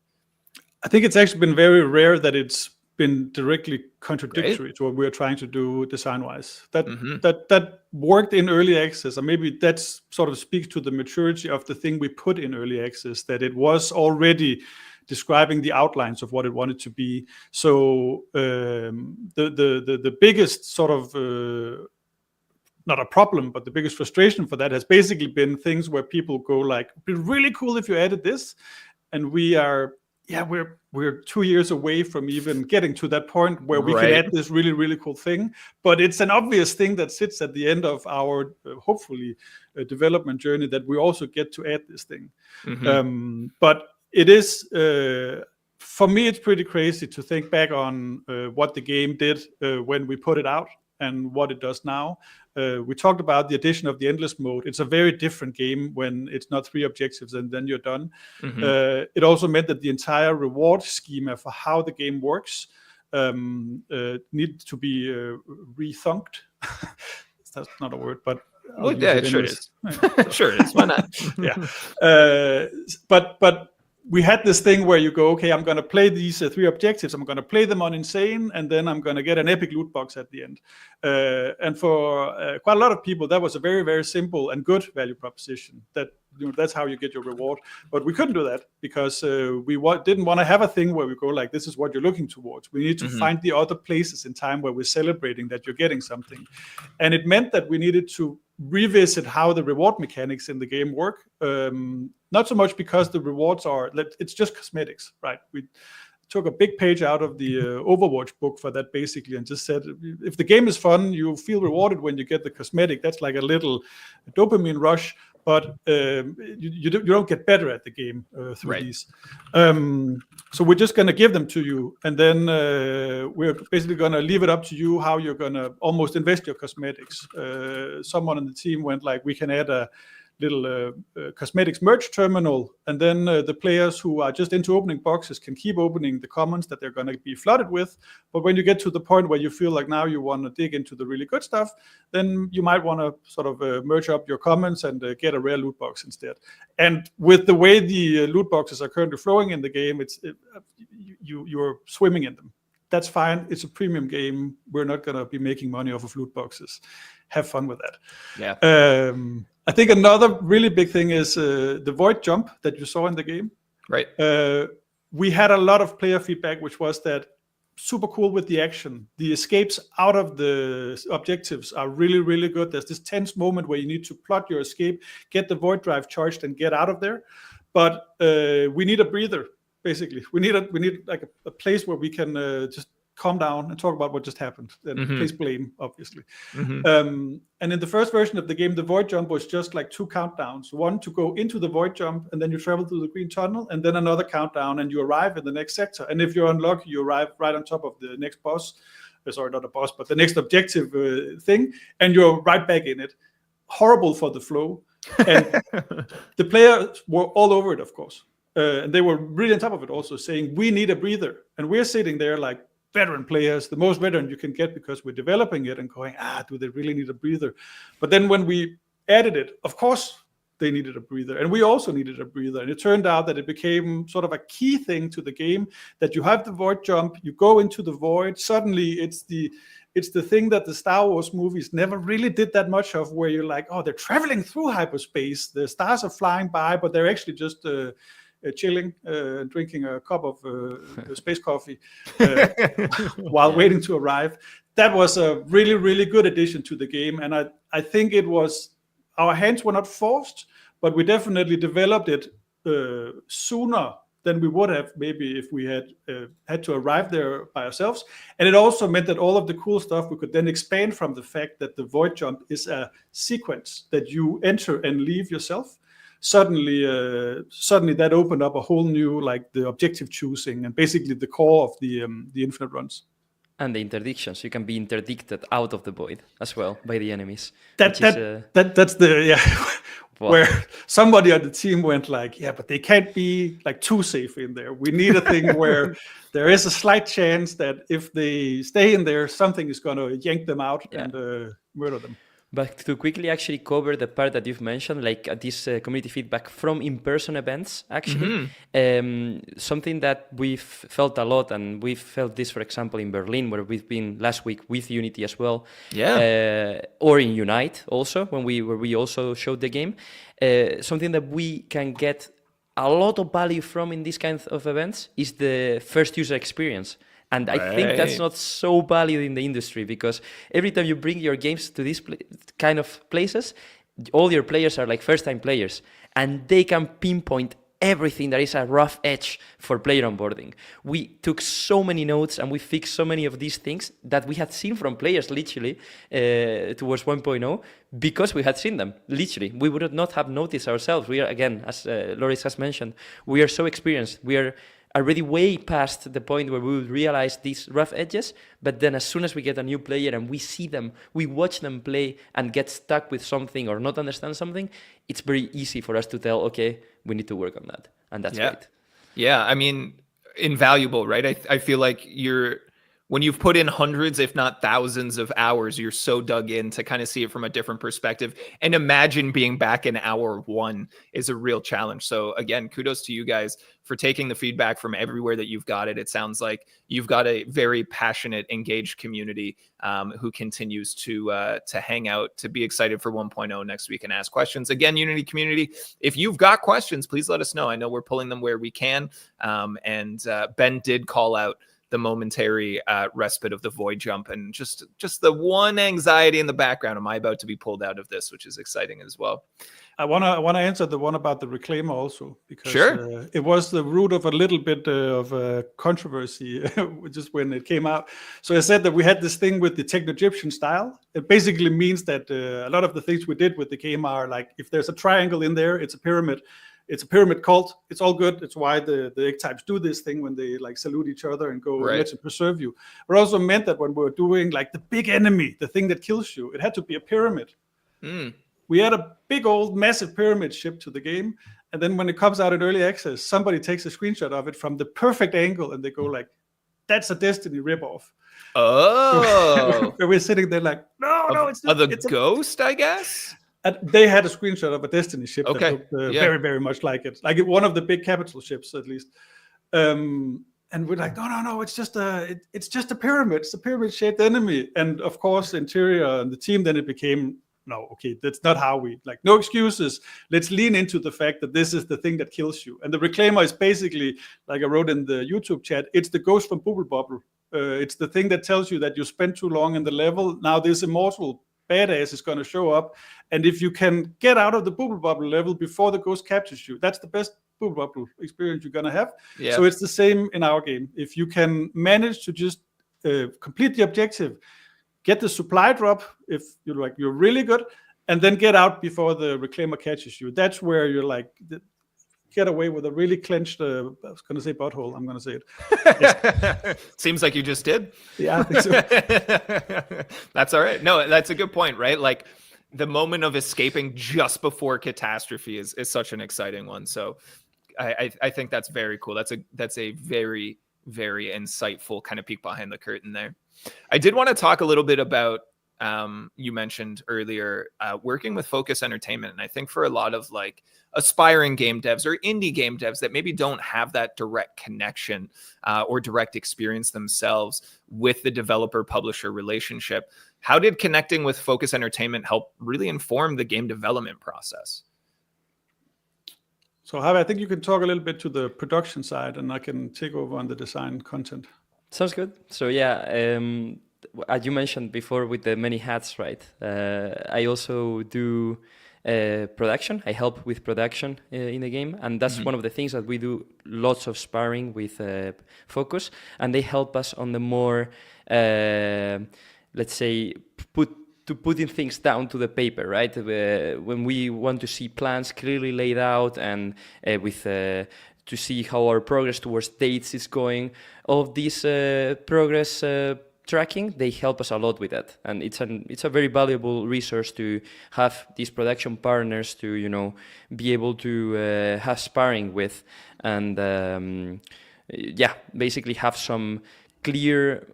I think it's actually been very rare that it's been directly contradictory to what we're trying to do design-wise. That worked in early access, or maybe that's sort of speaks to the maturity of the thing we put in early access, that it was already describing the outlines of what it wanted to be. So the biggest sort of not a problem, but the biggest frustration for that has basically been things where people go like, "It'd be really cool if you added this," and we're 2 years away from even getting to that point where we can add this really, really cool thing. But it's an obvious thing that sits at the end of our hopefully development journey, that we also get to add this thing. But it is, for me, it's pretty crazy to think back on what the game did when we put it out and what it does now. We talked about the addition of the endless mode. It's a very different game when it's not 3 objectives and then you're done. It also meant that the entire reward schema for how the game works needed to be rethunked. That's not a word, but sure it is. Sure it is. Why not? But we had this thing where you go, okay, I'm going to play these 3 objectives. I'm going to play them on insane, and then I'm going to get an epic loot box at the end. And for quite a lot of people, that was a very, very simple and good value proposition. That that's how you get your reward. But we couldn't do that because we didn't want to have a thing where we go like, this is what you're looking towards. We need to find the other places in time where we're celebrating that you're getting something. And it meant that we needed to revisit how the reward mechanics in the game work. Not so much because the rewards it's just cosmetics, right? We took a big page out of the Overwatch book for that basically, and just said, if the game is fun, you feel rewarded when you get the cosmetic. That's like a little dopamine rush, but you don't get better at the game through these. So we're just going to give them to you, and then we're basically going to leave it up to you how you're going to almost invest your cosmetics. Someone on the team went like, we can add a little cosmetics merch terminal, and then the players who are just into opening boxes can keep opening the commons that they're going to be flooded with. But when you get to the point where you feel like now you want to dig into the really good stuff, then you might want to sort of merge up your commons and get a rare loot box instead. And with the way the loot boxes are currently flowing in the game, you're swimming in them. That's fine. It's a premium game. We're not going to be making money off of loot boxes. Have fun with that. Yeah. I think another really big thing is the void jump that you saw in the game. Right. We had a lot of player feedback, which was that super cool with the action. The escapes out of the objectives are really, really good. There's this tense moment where you need to plot your escape, get the void drive charged, and get out of there. But we need a breather, basically. We need like a place where we can just calm down and talk about what just happened, and place blame, obviously. And in the first version of the game, the void jump was just like 2 countdowns. One to go into the void jump, and then you travel through the green tunnel, and then another countdown, and you arrive in the next sector. And if you're unlucky, you arrive right on top of the next boss. Sorry, not a boss, but the next objective thing, and you're right back in it. Horrible for the flow. And the players were all over it, of course. And they were really on top of it also, saying, we need a breather. And we're sitting there like, veteran players, the most veteran you can get because we're developing it, and going, do they really need a breather? But then when we added it, of course they needed a breather, and we also needed a breather. And it turned out that it became sort of a key thing to the game, that you have the void jump, you go into the void, suddenly it's the thing that the Star Wars movies never really did that much of, where you're like, they're traveling through hyperspace, the stars are flying by, but they're actually just chilling, drinking a cup of space coffee while waiting to arrive. That was a really, really good addition to the game. And I think it was, our hands were not forced, but we definitely developed it sooner than we would have maybe if we had to arrive there by ourselves. And it also meant that all of the cool stuff we could then expand from the fact that the void jump is a sequence that you enter and leave yourself. Suddenly that opened up a whole new, like, the objective choosing and basically the core of the infinite runs. And the interdictions. You can be interdicted out of the void as well by the enemies. That's where somebody on the team went like, but they can't be like too safe in there. We need a thing where there is a slight chance that if they stay in there, something is going to yank them out and murder them. But to quickly actually cover the part that you've mentioned, like this community feedback from in-person events, actually, something that we've felt a lot, and we've felt this, for example, in Berlin, where we've been last week with Unity as well, or in Unite also, where we also showed the game. Something that we can get a lot of value from in these kinds of events is the first user experience. And I think that's not so valued in the industry, because every time you bring your games to these kind of places, all your players are like first-time players, and they can pinpoint everything that is a rough edge for player onboarding. We took so many notes, and we fixed so many of these things that we had seen from players literally towards 1.0, because we had seen them literally. We would not have noticed ourselves. We are, again, as Laurids has mentioned, we are so experienced. We are already way past the point where we would realize these rough edges, but then as soon as we get a new player and we see them, we watch them play and get stuck with something or not understand something, it's very easy for us to tell, okay, we need to work on that. And that's great. Yeah, I mean, invaluable, right? I feel like when you've put in hundreds, if not thousands of hours, you're so dug in to kind of see it from a different perspective. And imagine being back in hour one is a real challenge. So again, kudos to you guys for taking the feedback from everywhere that you've got it. It sounds like you've got a very passionate, engaged community who continues to hang out, to be excited for 1.0 next week and ask questions. Again, Unity community, if you've got questions, please let us know. I know we're pulling them where we can. And Ben did call out the momentary respite of the void jump, and just the one anxiety in the background. Am I about to be pulled out of this? Which is exciting as well. I wanna answer the one about the reclaimer also, because Sure. it was the root of a little bit of controversy just when it came out. So I said that we had this thing with the Techno-Egyptian style. It basically means that a lot of the things we did with the game are like, if there's a triangle in there, it's a pyramid. It's a pyramid cult. It's all good. It's why the egg types do this thing when they like salute each other and go, Right. let's preserve you. But also meant that when we were doing like the big enemy, the thing that kills you, it had to be a pyramid. We had a big old massive pyramid shipped to the game. And then when it comes out in early access, somebody takes a screenshot of it from the perfect angle and they go like, that's a Destiny ripoff. Oh. We're sitting there like, no, it's not. The ghost, I guess. And they had a screenshot of a Destiny ship Okay. that looked very, very much like it. Like one of the big capital ships, at least. And we're like, no, it's just a pyramid. It's a pyramid-shaped enemy. And of course, Interior and the team, then it became, no, okay, that's not how we, like, no excuses. Let's lean into the fact that this is the thing that kills you. And the Reclaimer is basically, like I wrote in the YouTube chat, it's the ghost from Bubble Bobble. It's the thing that tells you that you spent too long in the level. Now this immortal badass is going to show up, and if you can get out of the Bubble Bobble level before the ghost captures you, that's the best Bubble Bobble experience you're going to have. Yeah. So it's the same in our game. If you can manage to just complete the objective, get the supply drop if you're really good, and then get out before the Reclaimer catches you, that's where you're like, get away with a really clenched, I was going to say butthole, I'm going to say it. Seems like you just did. Yeah, I think so. That's all right. No, that's a good point, right? Like the moment of escaping just before catastrophe is such an exciting one. So I think that's very cool. That's a very, very insightful kind of peek behind the curtain there. I did want to talk a little bit about, you mentioned earlier, working with Focus Entertainment. And I think for a lot of like aspiring game devs or indie game devs that maybe don't have that direct connection or direct experience themselves with the developer-publisher relationship, how did connecting with Focus Entertainment help really inform the game development process? So Javi, I think you can talk a little bit to the production side, and I can take over on the design content. Sounds good. So yeah, as you mentioned before with the many hats, right? I also do production. I help with production in the game, and that's one of the things that we do. Lots of sparring with Focus, and they help us on the more, let's say, putting things down to the paper, right? When we want to see plans clearly laid out and to see how our progress towards dates is going, all of these progress tracking, they help us a lot with that, and it's a very valuable resource to have these production partners to be able to have sparring with, and basically have some clear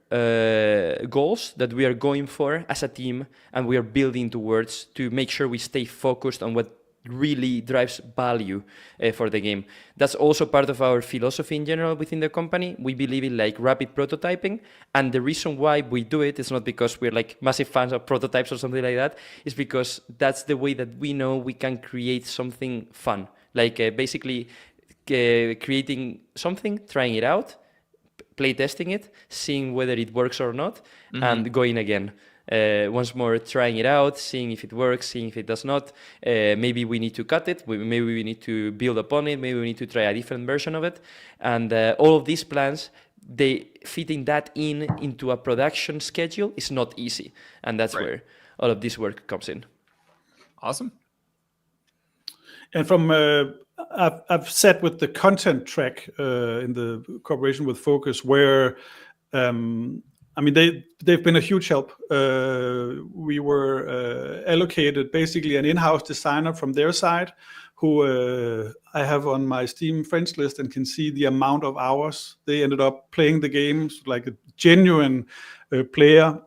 goals that we are going for as a team, and we are building towards to make sure we stay focused on what really drives value for the game. That's also part of our philosophy in general within the company. We believe in like rapid prototyping, and the reason why we do it is not because we're like massive fans of prototypes or something like that. It's because that's the way that we know we can create something fun, like basically creating something, trying it out, play testing it, seeing whether it works or not, and going again. Once more, trying it out, seeing if it works, seeing if it does not. Maybe we need to cut it. Maybe we need to build upon it. Maybe we need to try a different version of it. And all of these plans, fitting that into a production schedule is not easy. And that's where all of this work comes in. Awesome. And from I've sat with the content track in the cooperation with Focus, where they've been a huge help. We were allocated basically an in-house designer from their side, who I have on my Steam friends list and can see the amount of hours they ended up playing the games, like genuine player,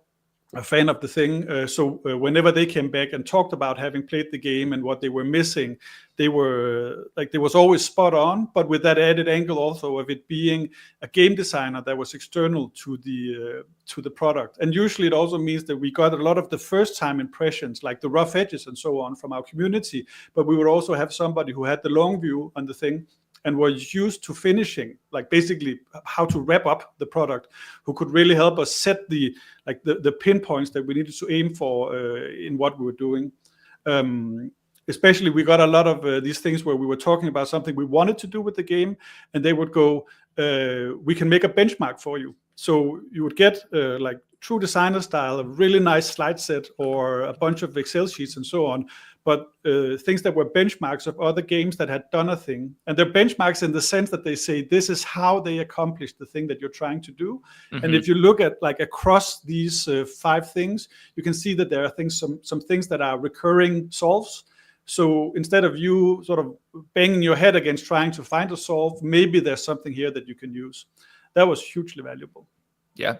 a fan of the thing. So whenever they came back and talked about having played the game and what they were missing, they were like, they was always spot on, but with that added angle also of it being a game designer that was external to the product. And usually it also means that we got a lot of the first time impressions, like the rough edges and so on, from our community, but we would also have somebody who had the long view on the thing and was used to finishing, like basically how to wrap up the product, who could really help us set the pinpoints that we needed to aim for in what we were doing. Especially, we got a lot of these things where we were talking about something we wanted to do with the game, and they would go, we can make a benchmark for you. So you would get like true designer style, a really nice slide set or a bunch of Excel sheets and so on, but things that were benchmarks of other games that had done a thing. And they're benchmarks in the sense that they say, this is how they accomplished the thing that you're trying to do. Mm-hmm. And if you look at like across these 5 things, you can see that there are things, some things that are recurring solves. So instead of you sort of banging your head against trying to find a solve, maybe there's something here that you can use. That was hugely valuable. Yeah.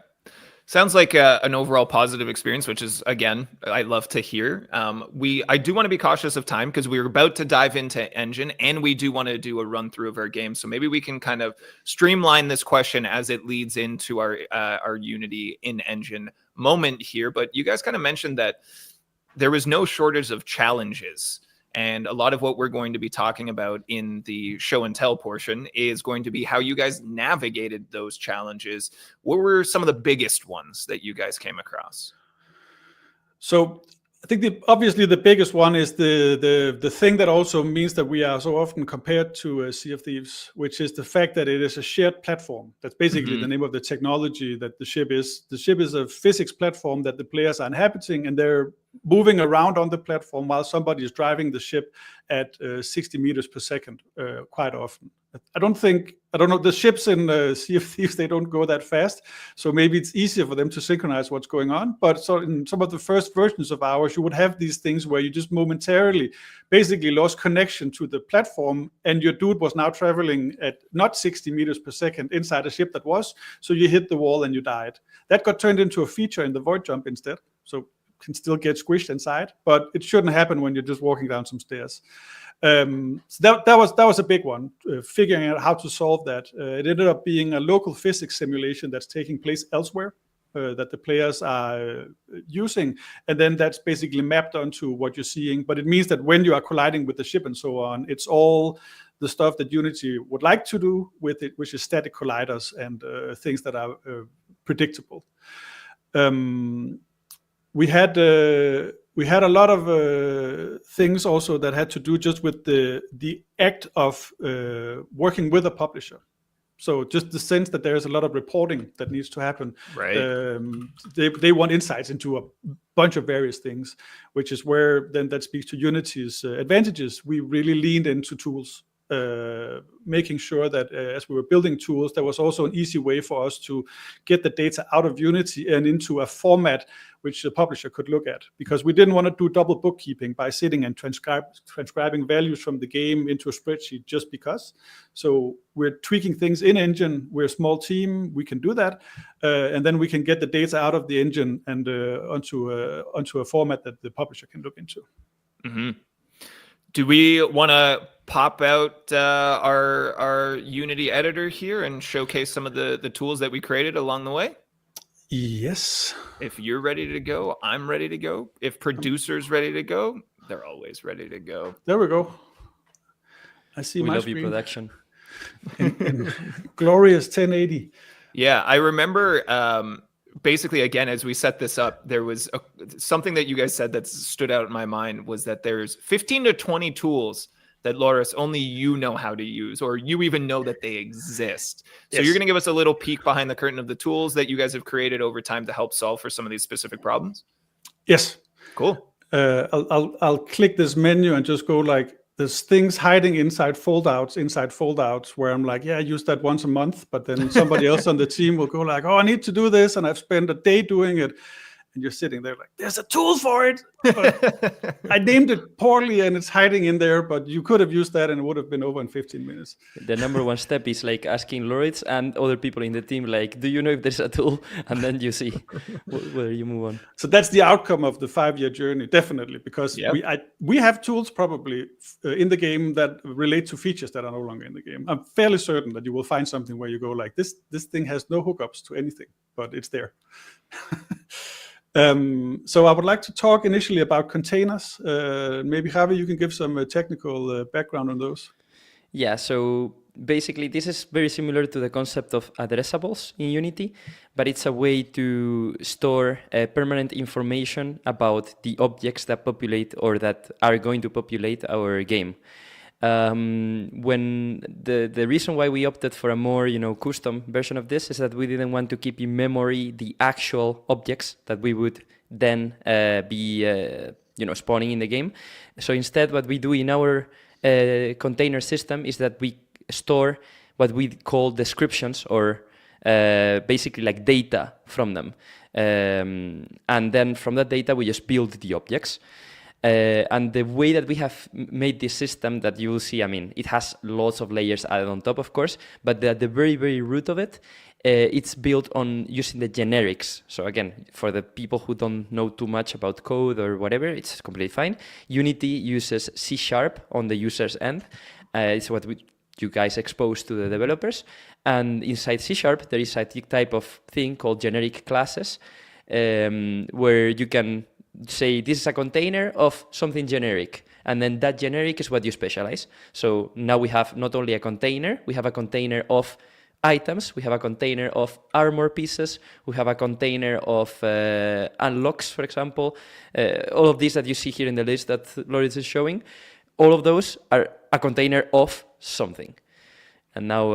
Sounds like an overall positive experience, which is, again, I love to hear. I do want to be cautious of time because we're about to dive into Engine, and we do want to do a run through of our game. So maybe we can kind of streamline this question as it leads into our Unity in Engine moment here. But you guys kind of mentioned that there was no shortage of challenges. And a lot of what we're going to be talking about in the show and tell portion is going to be how you guys navigated those challenges. What were some of the biggest ones that you guys came across? So I think obviously the biggest one is the thing that also means that we are so often compared to Sea of Thieves, which is the fact that it is a shared platform. That's basically the name of the technology that the ship is. The ship is a physics platform that the players are inhabiting, and they're moving around on the platform while somebody is driving the ship at 60 meters per second quite often. I don't know, the ships in Sea of Thieves, they don't go that fast, so maybe it's easier for them to synchronize what's going on. But so in some of the first versions of ours, you would have these things where you just momentarily basically lost connection to the platform, and your dude was now traveling at not 60 meters per second inside a ship that was, so you hit the wall and you died. That got turned into a feature in the void jump instead, so can still get squished inside, but it shouldn't happen when you're just walking down some stairs. So that was a big one, figuring out how to solve that. It ended up being a local physics simulation that's taking place elsewhere that the players are using, and then that's basically mapped onto what you're seeing. But it means that when you are colliding with the ship and so on, it's all the stuff that Unity would like to do with it, which is static colliders and things that are predictable. We had a lot of things also that had to do just with the act of working with a publisher. So just the sense that there's a lot of reporting that needs to happen. Right. They want insights into a bunch of various things, which is where then that speaks to Unity's advantages. We really leaned into tools. Making sure that as we were building tools, there was also an easy way for us to get the data out of Unity and into a format which the publisher could look at, because we didn't want to do double bookkeeping by sitting and transcribing values from the game into a spreadsheet just because. So we're tweaking things in Engine. We're a small team. We can do that, and then we can get the data out of the engine and onto a format that the publisher can look into. Mm-hmm. Do we want to pop out our Unity editor here and showcase some of the tools that we created along the way? Yes. If you're ready to go, I'm ready to go. If producer's ready to go, they're always ready to go. There we go. I see we my love screen. your production. in glorious 1080. Yeah, I remember basically, again, as we set this up, there was something that you guys said that stood out in my mind was that there's 15 to 20 tools that, Laurids, only you know how to use, or you even know that they exist. So Yes. you're going to give us a little peek behind the curtain of the tools that you guys have created over time to help solve for some of these specific problems? Yes. Cool. I'll click this menu and just go like, there's things hiding inside foldouts where I'm like, yeah, I use that once a month, but then somebody else on the team will go like, oh, I need to do this, and I've spent a day doing it. and you're sitting there like, there's a tool for it. I named it poorly and it's hiding in there, but you could have used that and it would have been over in 15 minutes. The number one step is like asking Laurids and other people in the team, like, do you know if there's a tool? And then you see where you move on. So that's the outcome of the 5-year journey, definitely, because we have tools probably in the game that relate to features that are no longer in the game. I'm fairly certain that you will find something where you go like, this thing has no hookups to anything, but it's there. So I would like to talk initially about containers. Maybe Javi, you can give some technical background on those. Yeah, so basically this is very similar to the concept of addressables in Unity, but it's a way to store permanent information about the objects that populate or that are going to populate our game. When the reason why we opted for a more custom version of this is that we didn't want to keep in memory the actual objects that we would then be spawning in the game. So instead, what we do in our container system is that we store what we call descriptions, or basically like data from them, and then from that data we just build the objects. And the way that we have made this system that you will see, I mean, it has lots of layers added on top, of course, but at the very, very root of it, it's built on using the generics. So again, for the people who don't know too much about code or whatever, it's completely fine. Unity uses C# on the user's end. It's what you guys expose to the developers. And inside C# there is a type of thing called generic classes, where you can say this is a container of something generic, and then that generic is what you specialize. So now we have not only a container, we have a container of items, we have a container of armor pieces, we have a container of unlocks, for example. All of these that you see here in the list that Laurids is showing, all of those are a container of something. And now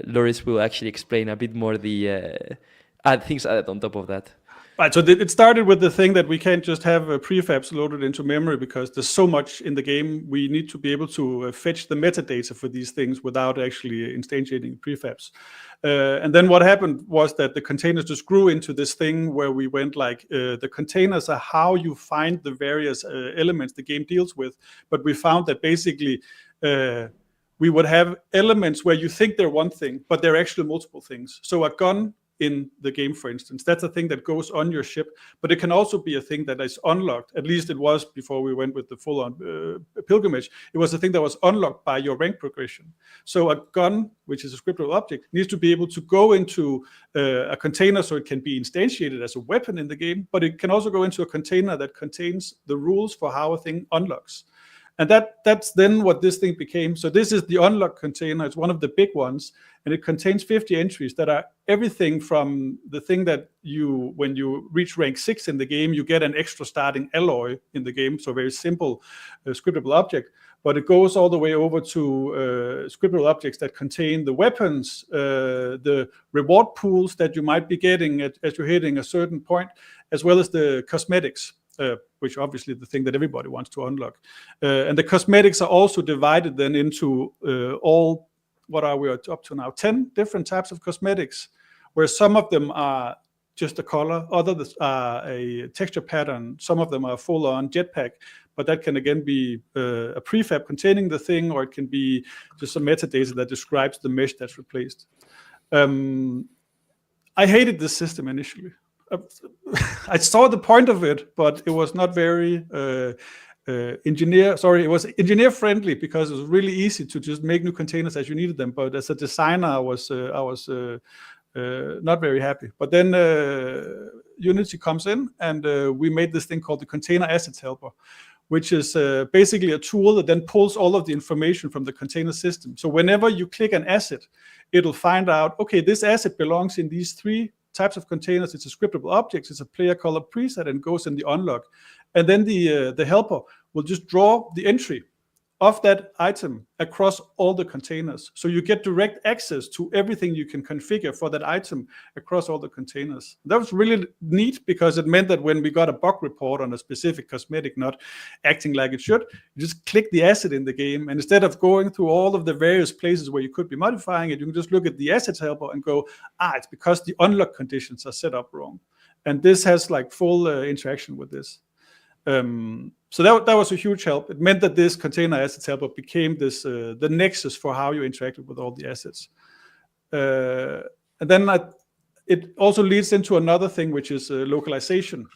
Laurids will actually explain a bit more the things added on top of that. Right, so it started with the thing that we can't just have prefabs loaded into memory because there's so much in the game. We need to be able to fetch the metadata for these things without actually instantiating prefabs. And then what happened was that the containers just grew into this thing where we went like, the containers are how you find the various elements the game deals with. But we found that basically we would have elements where you think they're one thing, but they're actually multiple things. So a gun in the game, for instance, that's a thing that goes on your ship, but it can also be a thing that is unlocked. At least it was before we went with the full-on pilgrimage. It was a thing that was unlocked by your rank progression. So a gun, which is a scriptable object, needs to be able to go into a container so it can be instantiated as a weapon in the game, but it can also go into a container that contains the rules for how a thing unlocks. And that's then what this thing became. So this is the unlock container. It's one of the big ones, and it contains 50 entries that are everything from the thing that when you reach rank 6 in the game, you get an extra starting alloy in the game. So very simple scriptable object, but it goes all the way over to scriptable objects that contain the weapons, the reward pools that you might be getting as you're hitting a certain point, as well as the cosmetics. Which obviously the thing that everybody wants to unlock. And the cosmetics are also divided then into all, what are we up to now, 10 different types of cosmetics, where some of them are just a color, others are a texture pattern, some of them are full-on jetpack, but that can again be a prefab containing the thing, or it can be just some metadata that describes the mesh that's replaced. I hated this system initially. I saw the point of it, but it was not very it was engineer friendly because it was really easy to just make new containers as you needed them. But as a designer, I was not very happy. But then Unity comes in, and we made this thing called the Container Assets Helper, which is basically a tool that then pulls all of the information from the container system. So whenever you click an asset, it'll find out, okay, this asset belongs in these 3 types of containers. It's a scriptable object, it's a player color preset, and goes in the unlock. And then the helper will just draw the entry of that item across all the containers. So you get direct access to everything you can configure for that item across all the containers. That was really neat because it meant that when we got a bug report on a specific cosmetic not acting like it should, you just click the asset in the game, and instead of going through all of the various places where you could be modifying it, you can just look at the assets helper and go, it's because the unlock conditions are set up wrong. And this has like full interaction with this. So that was a huge help. It meant that this container assets helper became this the nexus for how you interacted with all the assets. And then it also leads into another thing, which is localization,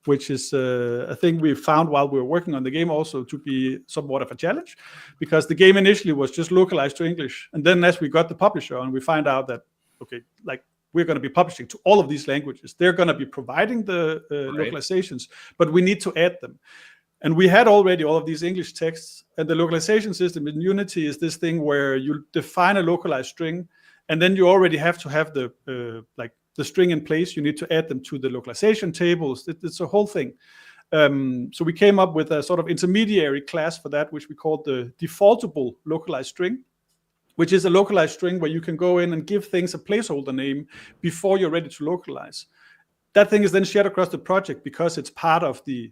which is a thing we found while we were working on the game also to be somewhat of a challenge, because the game initially was just localized to English. And then as we got the publisher on, we find out that, okay, like we're going to be publishing to all of these languages. They're going to be providing the localizations, but we need to add them. And we had already all of these English texts, and the localization system in Unity is this thing where you define a localized string, and then you already have to have the string in place. You need to add them to the localization tables. It's a whole thing. So we came up with a sort of intermediary class for that, which we called the defaultable localized string, which is a localized string where you can go in and give things a placeholder name before you're ready to localize. That thing is then shared across the project because it's part of the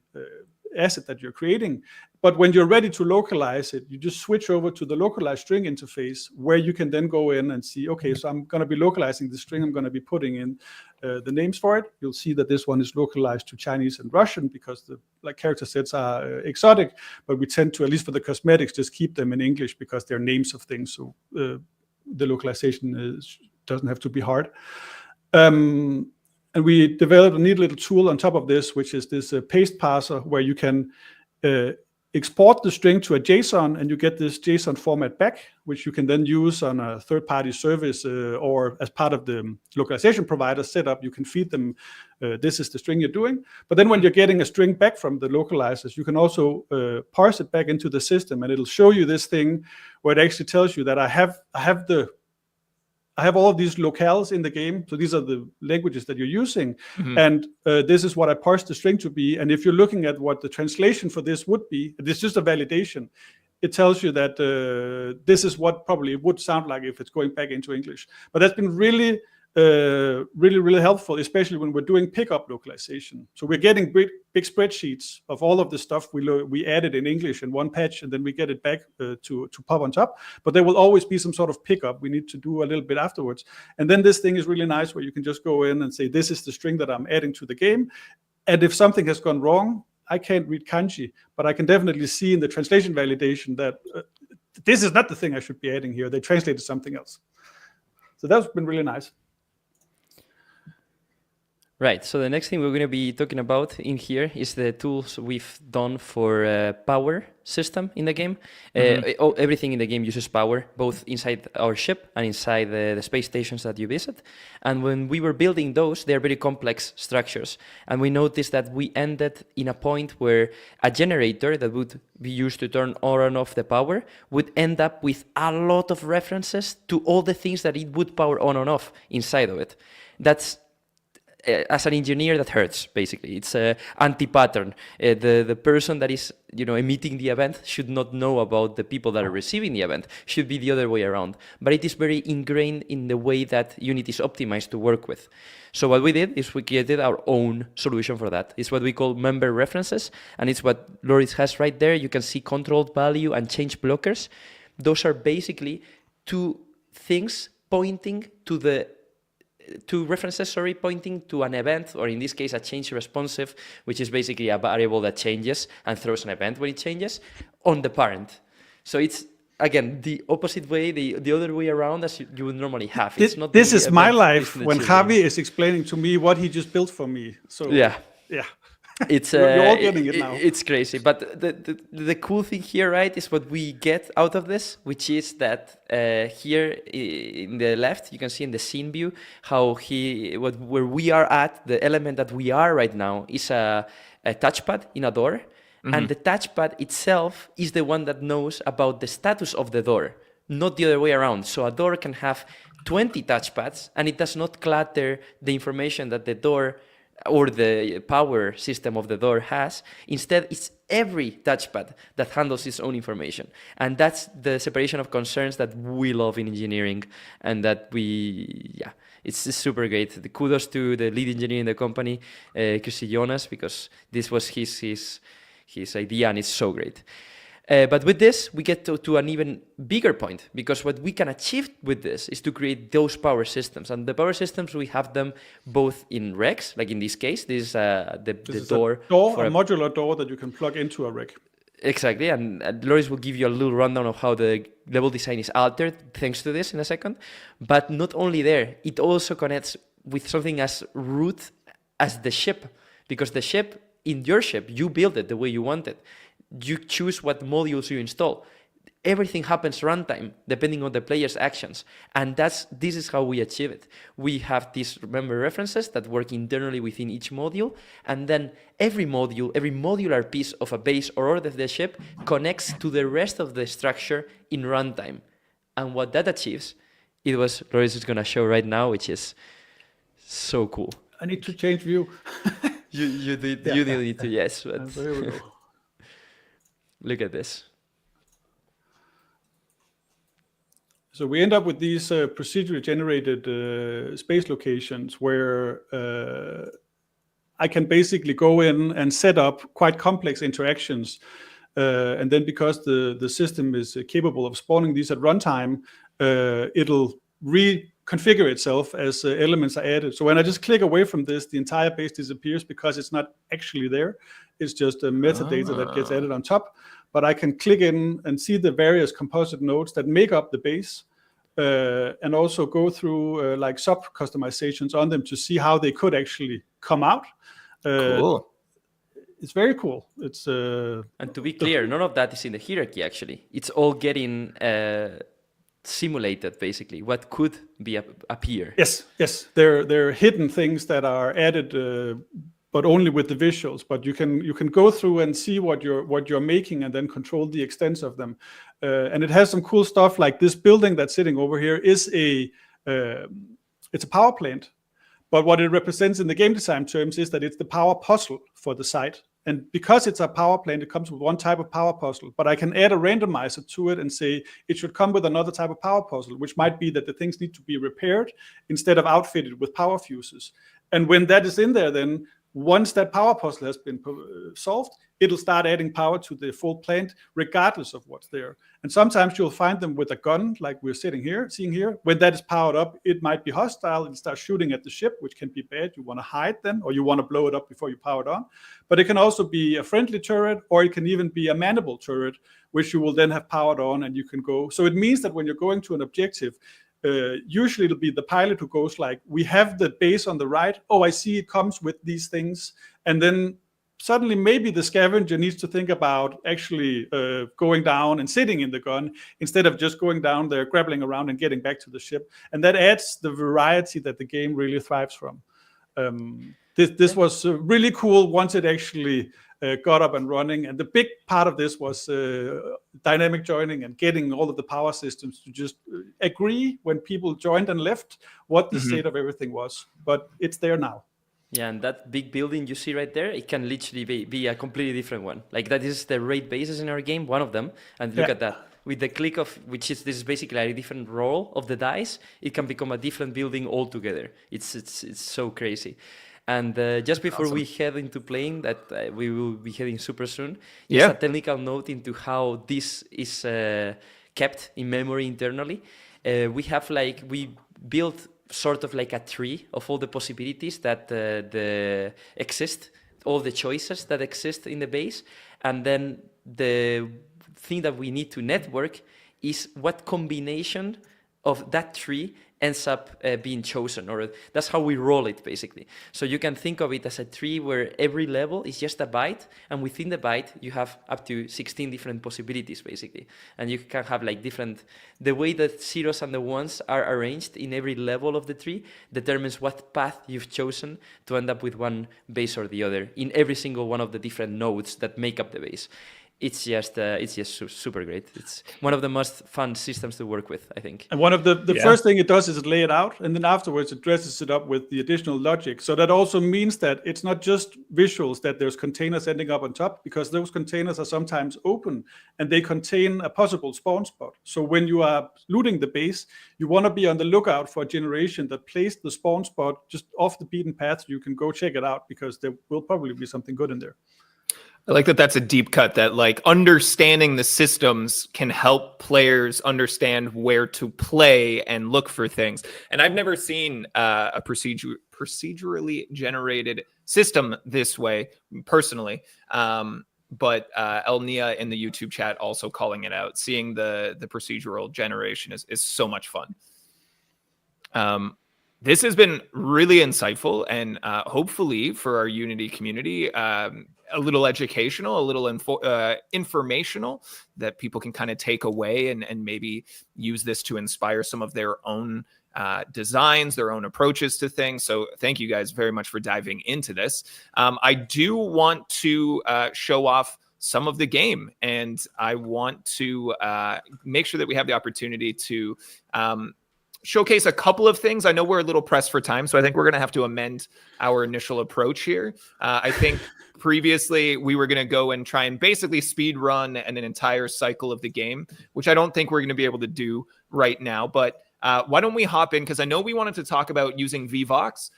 asset that you're creating. But when you're ready to localize it, you just switch over to the localized string interface, where you can then go in and see, okay, so I'm going to be localizing the string. I'm going to be putting in the names for it. You'll see that this one is localized to Chinese and Russian because the character sets are exotic, but we tend to, at least for the cosmetics, just keep them in English because they're names of things. So the localization doesn't have to be hard. And we developed a neat little tool on top of this, which is this paste parser, where you can export the string to a JSON, and you get this JSON format back, which you can then use on a third-party service or as part of the localization provider setup. You can feed them, this is the string you're doing. But then when you're getting a string back from the localizers, you can also parse it back into the system, and it'll show you this thing where it actually tells you that I have all of these locales in the game. So these are the languages that you're using. Mm-hmm. And this is what I parsed the string to be. And if you're looking at what the translation for this would be, it's just a validation. It tells you that this is what probably it would sound like if it's going back into English. But that's been really helpful, especially when we're doing pickup localization. So we're getting big spreadsheets of all of the stuff we added in English in one patch, and then we get it back to pop on top. But there will always be some sort of pickup we need to do a little bit afterwards. And then this thing is really nice, where you can just go in and say, this is the string that I'm adding to the game. And if something has gone wrong, I can't read kanji, but I can definitely see in the translation validation that this is not the thing I should be adding here. They translated something else. So that's been really nice. Right, so the next thing we're going to be talking about in here is the tools we've done for power system in the game. Everything in the game uses power, both inside our ship and inside the space stations that you visit. And when we were building those, they're very complex structures. And we noticed that we ended in a point where a generator that would be used to turn on and off the power would end up with a lot of references to all the things that it would power on and off inside of it. That's as an engineer, that hurts, basically. It's an anti-pattern. The person that is emitting the event should not know about the people that are receiving the event. Should be the other way around. But it is very ingrained in the way that Unity is optimized to work with. So what we did is we created our own solution for that. It's what we call member references, and it's what Laurids has right there. You can see controlled value and change blockers. Those are basically two things pointing to two references, pointing to an event, or in this case, a change responsive, which is basically a variable that changes and throws an event when it changes on the parent. So it's, again, the opposite way, the other way around as you would normally have. This is my life when Javi is explaining to me what he just built for me. So yeah. It's you're all getting it now. It's crazy, but the cool thing here, right, is what we get out of this, which is that here in the left, you can see in the scene view how where we are at, the element that we are right now is a touchpad in a door, and the touchpad itself is the one that knows about the status of the door, not the other way around. So a door can have 20 touchpads, and it does not clutter the information that the door or the power system of the door has. Instead, it's every touchpad that handles its own information. And that's the separation of concerns that we love in engineering, and that it's super great. The kudos to the lead engineer in the company, Chrissy Jonas, because this was his idea, and it's so great. But with this, we get to an even bigger point, because what we can achieve with this is to create those power systems. And the power systems, we have them both in racks, like in this case, this is the door. A modular door that you can plug into a rack. Exactly, and Laurids will give you a little rundown of how the level design is altered thanks to this in a second. But not only there, it also connects with something as root as the ship, because the ship, in your ship, you build it the way you want it. You choose what modules you install. Everything happens runtime, depending on the player's actions. And this is how we achieve it. We have these, remember, references that work internally within each module. And then every modular piece of a base or order of the ship connects to the rest of the structure in runtime. And what that achieves, it was Laurids is going to show right now, which is so cool. I need to change view. You need to, yes. But So here we go. look at this. So we end up with these procedurally generated space locations where I can basically go in and set up quite complex interactions. And then because the system is capable of spawning these at runtime, it'll reconfigure itself as elements are added. So when I just click away from this, the entire base disappears because it's not actually there. It's just a metadata that gets added on top. But I can click in and see the various composite nodes that make up the base, and also go through like sub customizations on them to see how they could actually come out. Cool. It's very cool. It's and to be clear, none of that is in the hierarchy. Actually, it's all getting simulated. Basically, what could be appear. Yes. There are hidden things that are added. But only with the visuals. But you can go through and see what you're making, and then control the extents of them. And it has some cool stuff, like this building that's sitting over here is it's a power plant. But what it represents in the game design terms is that it's the power puzzle for the site. And because it's a power plant, it comes with one type of power puzzle. But I can add a randomizer to it and say it should come with another type of power puzzle, which might be that the things need to be repaired instead of outfitted with power fuses. And when that is in there, then once that power puzzle has been solved, it'll start adding power to the full plant, regardless of what's there. And sometimes you'll find them with a gun, like we're seeing here. When that is powered up, it might be hostile and start shooting at the ship, which can be bad. You want to hide then, or you want to blow it up before you power it on. But it can also be a friendly turret, or it can even be a manable turret, which you will then have powered on, and you can go. So it means that when you're going to an objective, usually it'll be the pilot who goes like, we have the base on the right. Oh, I see it comes with these things. And then suddenly maybe the scavenger needs to think about actually going down and sitting in the gun instead of just going down there, grappling around and getting back to the ship. And that adds the variety that the game really thrives from. This was really cool once it actually got up and running. And the big part of this was dynamic joining and getting all of the power systems to just agree when people joined and left what the state of everything was. But it's there now. Yeah, and that big building you see right there, it can literally be a completely different one. Like that is the raid bases in our game, one of them. And look at that. With the click of, this is basically a different roll of the dice, it can become a different building altogether. It's so crazy. And just before we head into playing, that we will be heading super soon, just a technical note into how this is kept in memory internally. We built sort of like a tree of all the possibilities that exist, all the choices that exist in the base. And then the thing that we need to network is what combination of that tree ends up being chosen, or that's how we roll it basically. So you can think of it as a tree where every level is just a byte, and within the byte you have up to 16 different possibilities basically. And you can have like the way that zeros and the ones are arranged in every level of the tree determines what path you've chosen to end up with one base or the other in every single one of the different nodes that make up the base. It's just super great. It's one of the most fun systems to work with, I think. And one of the first thing it does is it lay it out, and then afterwards it dresses it up with the additional logic. So that also means that it's not just visuals, that there's containers ending up on top, because those containers are sometimes open and they contain a possible spawn spot. So when you are looting the base, you want to be on the lookout for a generation that placed the spawn spot just off the beaten path. You can go check it out because there will probably be something good in there. I like that that's a deep cut, that like understanding the systems can help players understand where to play and look for things. And I've never seen a procedurally generated system this way personally. But Elnia in the YouTube chat also calling it out. Seeing the procedural generation is so much fun. This has been really insightful, and hopefully for our Unity community, a little educational, a little informational that people can kind of take away and maybe use this to inspire some of their own designs, their own approaches to things. So thank you guys very much for diving into this. I do want to show off some of the game, and I want to make sure that we have the opportunity to showcase a couple of things. I know we're a little pressed for time, so I think we're going to have to amend our initial approach here. I think previously we were going to go and try and basically speed run an entire cycle of the game, which I don't think we're going to be able to do right now. But why don't we hop in? Because I know we wanted to talk about using VVox.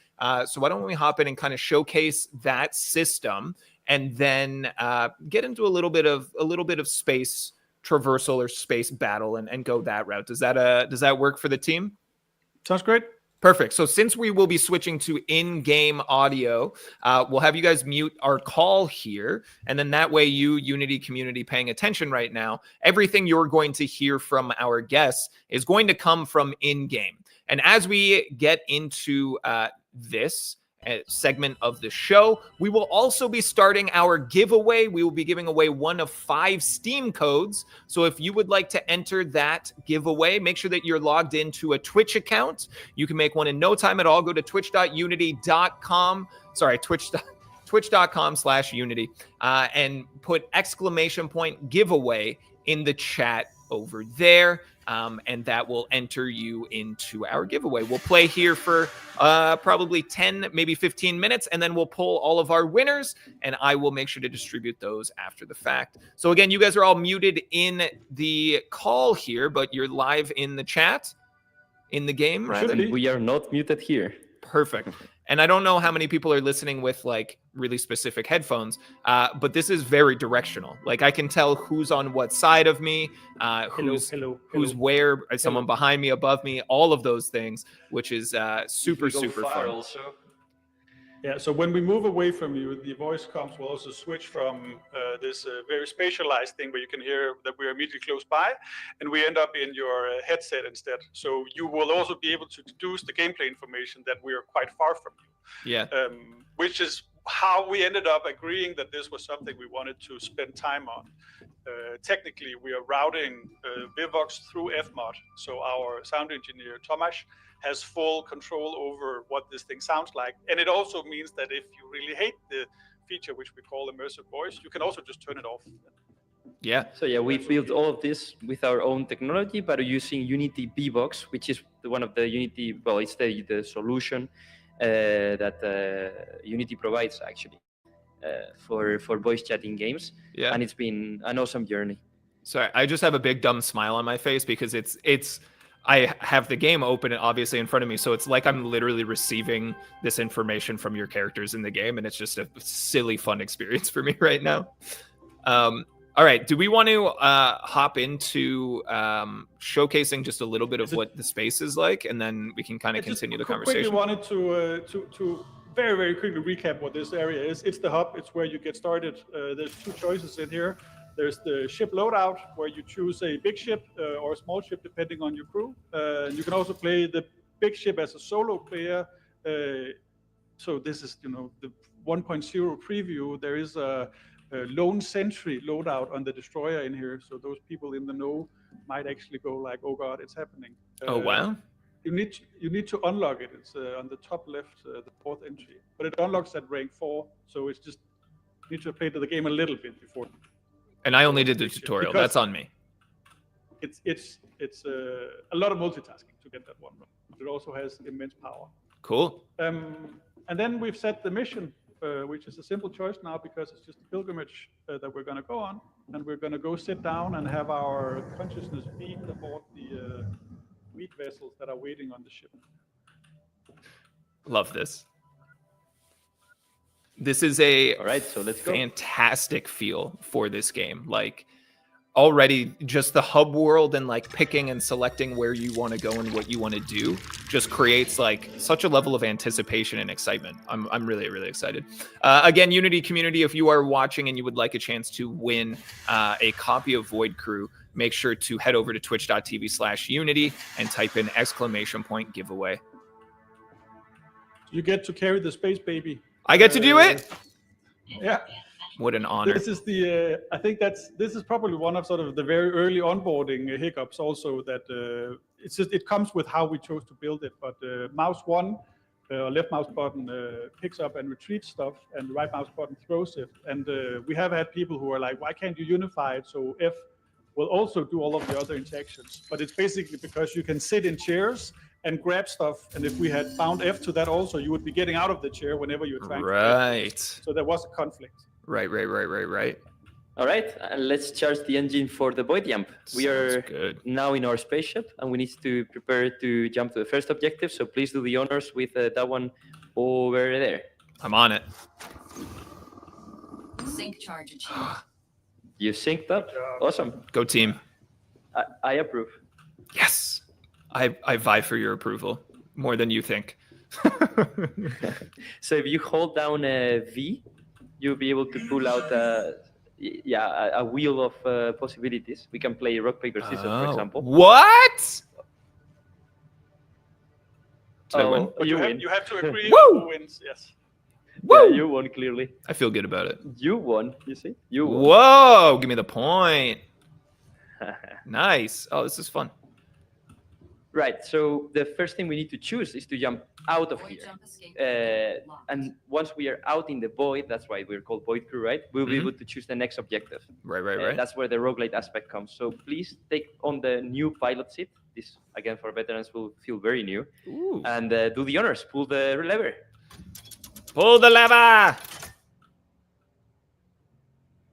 So why don't we hop in and kind of showcase that system, and then get into a little bit of space traversal or space battle and go that route. Does that work for the team? Sounds great. Perfect. So since we will be switching to in-game audio, we'll have you guys mute our call here. And then that way you, Unity community paying attention right now, everything you're going to hear from our guests is going to come from in-game. And as we get into this segment of the show, we will also be starting our giveaway. We will be giving away one of 5 Steam codes. So if you would like to enter that giveaway, make sure that you're logged into a Twitch account. You can make one in no time at all. Go to twitch.unity.com. Sorry, twitch.com/unity and put !giveaway in the chat over there. And that will enter you into our giveaway. We'll play here for probably 10, maybe 15 minutes, and then we'll pull all of our winners, and I will make sure to distribute those after the fact. So again, you guys are all muted in the call here, but you're live in the chat, in the game, rather. We are not muted here. Perfect. And I don't know how many people are listening with like really specific headphones, but this is very directional. Like I can tell who's on what side of me, who's where, someone behind me, above me, all of those things, which is super fun. Also. Yeah, so when we move away from you, the voice comms will also switch from this very spatialized thing where you can hear that we're immediately close by, and we end up in your headset instead. So you will also be able to deduce the gameplay information that we are quite far from you. Yeah. Which is how we ended up agreeing that this was something we wanted to spend time on. Technically, we are routing VVox through Fmod, so our sound engineer, Tomasz, has full control over what this thing sounds like. And it also means that if you really hate the feature, which we call immersive voice, you can also just turn it off. Yeah. So yeah, we built all of this with our own technology, but using Unity VVox, which is one of the Unity, well, it's the solution that Unity provides actually for voice chatting games. Yeah. And it's been an awesome journey. Sorry, I just have a big dumb smile on my face because it's I have the game open and obviously in front of me, so it's like I'm literally receiving this information from your characters in the game, and it's just a silly, fun experience for me right now. All right, do we want to hop into showcasing just a little bit of what the space is like, and then we can kind of continue the conversation? I wanted to very, very quickly recap what this area is. It's the hub. It's where you get started. There's 2 choices in here. There's the ship loadout, where you choose a big ship or a small ship, depending on your crew. You can also play the big ship as a solo player. So this is, the 1.0 preview. There is a lone sentry loadout on the destroyer in here. So those people in the know might actually go like, oh God, it's happening. Oh, wow. You need to unlock it. It's on the top left, the 4th entry. But it unlocks at rank 4. So it's just, you need to play the game a little bit before. And I only did the tutorial. That's on me. It's a lot of multitasking to get that one, but it also has immense power. Cool. And then we've set the mission, which is a simple choice now because it's just a pilgrimage that we're going to go on, and we're going to go sit down and have our consciousness beamed aboard the meat vessels that are waiting on the ship. Love this. This is a All right, so let's go. fantastic feel for this game. Like already just the hub world and like picking and selecting where you want to go and what you want to do just creates like such a level of anticipation and excitement. I'm really, really excited. Again, Unity community, if you are watching and you would like a chance to win a copy of Void Crew, make sure to head over to twitch.tv/Unity and type in !giveaway. You get to carry the space baby. I get to do it? Yeah. What an honor. This is the. I think this is probably one of sort of the very early onboarding hiccups. Also, that it comes with how we chose to build it. But mouse one, left mouse button picks up and retreats stuff, and the right mouse button throws it. And we have had people who are like, "Why can't you unify it so F will also do all of the other interactions?" But it's basically because you can sit in chairs and grab stuff. And if we had found F to that also, you would be getting out of the chair whenever you're trying to grab it. So there was a conflict. Right. All right, let's charge the engine for the Void Jump. We are now in our spaceship, and we need to prepare to jump to the first objective. So please do the honors with that one over there. I'm on it. Sync charge achieved. You synced up. Awesome. Go team. I approve. Yes. I vie for your approval more than you think. So if you hold down V, you'll be able to pull out a wheel of possibilities. We can play rock, paper, scissors, for example. What? Did I win? But you have to agree who wins. Yes. Yeah, you won clearly. I feel good about it. You won. You see? You won. Whoa! Give me the point. Nice. Oh, this is fun. Right. So the first thing we need to choose is to jump out of here. And once we are out in the void, that's why we're called Void Crew, right? We'll be able to choose the next objective. Right. That's where the roguelite aspect comes. So please take on the new pilot seat. This, again, for veterans will feel very new. Ooh. And do the honors. Pull the lever. Pull the lever!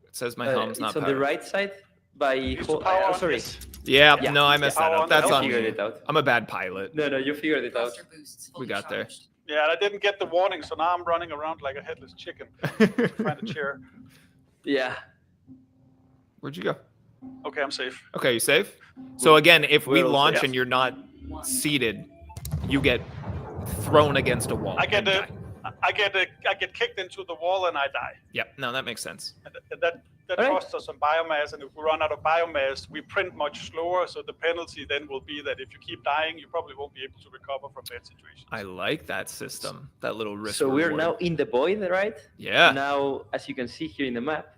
It says my helm's not It's on powered. the right side by... sorry. Yeah, no, I messed that up. That's on figured me. it out. I'm a bad pilot. No, you figured it out. We got there. Yeah, I didn't get the warning, so now I'm running around like a headless chicken to find a chair. Yeah. Where'd you go? Okay, I'm safe. Okay, you safe? So again, if we We're all launch safe. and you're not seated, you get thrown against a wall. I get kicked into the wall and I die. Yep, no, that makes sense. And that costs us some biomass, and if we run out of biomass, we print much slower. So the penalty then will be that if you keep dying, you probably won't be able to recover from bad situations. I like that system, that little risk. So we're reward. now in the void, right? Yeah. Now, as you can see here in the map,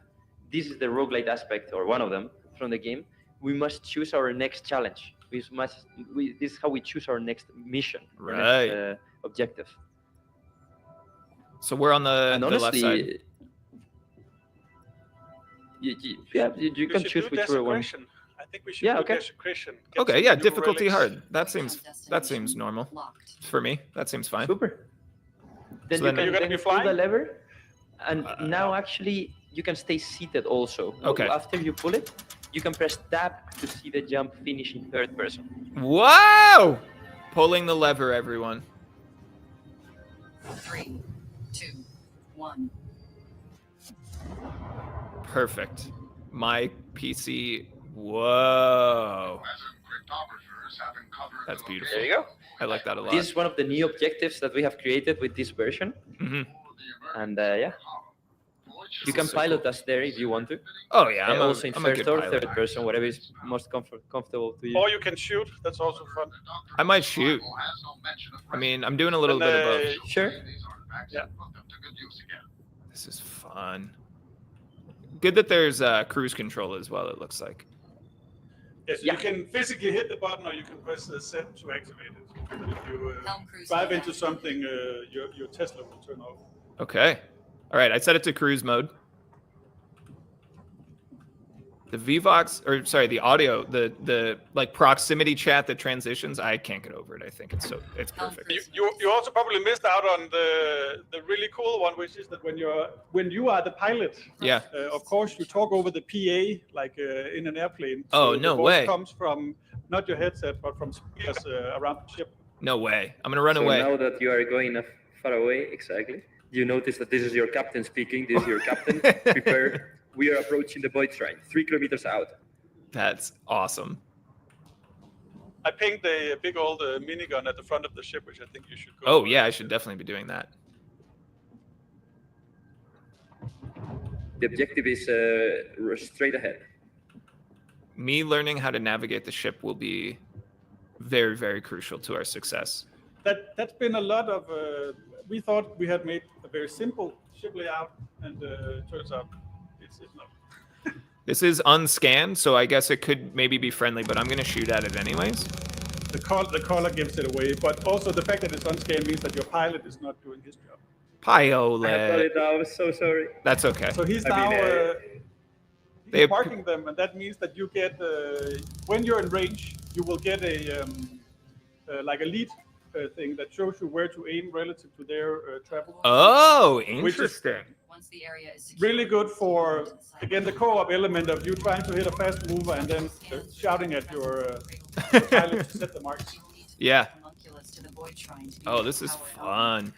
this is the roguelite aspect, or one of them, from the game. We must choose our next challenge. This is how we choose our next mission, Right. our next, objective. So we're on the And left honestly, side. You can choose whichever one. I think we should do okay. desecration. Okay, yeah, difficulty hard. That seems normal for me. That seems fine. Super. Then So you then- can You're gonna be pull the flying? lever, and now actually you can stay seated also. Okay. After you pull it, you can press tab to see the jump finish in third person. Wow! Pulling the lever, everyone. 3, 2, 1. Perfect. My PC. Whoa. That's beautiful. There you go. I like that a lot. This is one of the new objectives that we have created with this version. Mm-hmm. And you can pilot us there if you want to. Oh yeah, I'm Also in I'm a first good or pilot. third person, whatever is most comfortable to you. Or you can shoot. That's also fun. I might shoot. I mean, I'm doing a little bit of both. Sure. Yeah. This is fun. Good that there's cruise control as well, it looks like. Yes, Yeah. you can physically hit the button, or you can press the set to activate it. If you drive into something, your Tesla will turn off. Okay. All right, I set it to cruise mode. The VVox, or sorry, the audio, the like proximity chat that transitions, I can't get over it. I think it's perfect. You also probably missed out on the really cool one, which is that when you are the pilot, Yeah. Of course you talk over the PA like in an airplane. Oh, the no voice way. Comes from not your headset, but from speakers around the ship. No way. I'm gonna run So away. now that you are going far away, exactly, You notice that this is your captain speaking. This is your captain. Prepare. We are approaching the void shrine, 3 kilometers out. That's awesome. I pinged a big old minigun at the front of the ship, which I think you should go. Oh yeah, I should definitely be doing that. The objective is straight ahead. Me learning how to navigate the ship will be very, very crucial to our success. That's been a lot of. We thought we had made a very simple ship layout, and turns out it's not. This is unscanned, so I guess it could maybe be friendly, but I'm going to shoot at it anyways. The color gives it away, but also the fact that it's unscanned means that your pilot is not doing his job. I got Piolet. it now. I'm so sorry. That's okay. So he's I now mean, They- marking them, and that means that you get when you're in range, you will get a like a lead thing that shows you where to aim relative to their travel. Oh, Which is interesting. Once the area is secure, really good for again the co-op element of you trying to hit a fast mover and then shouting at your pilot to set the marks. you will need to Yeah. take homunculus to the void shrine to be Oh, able this to is power it on. fun.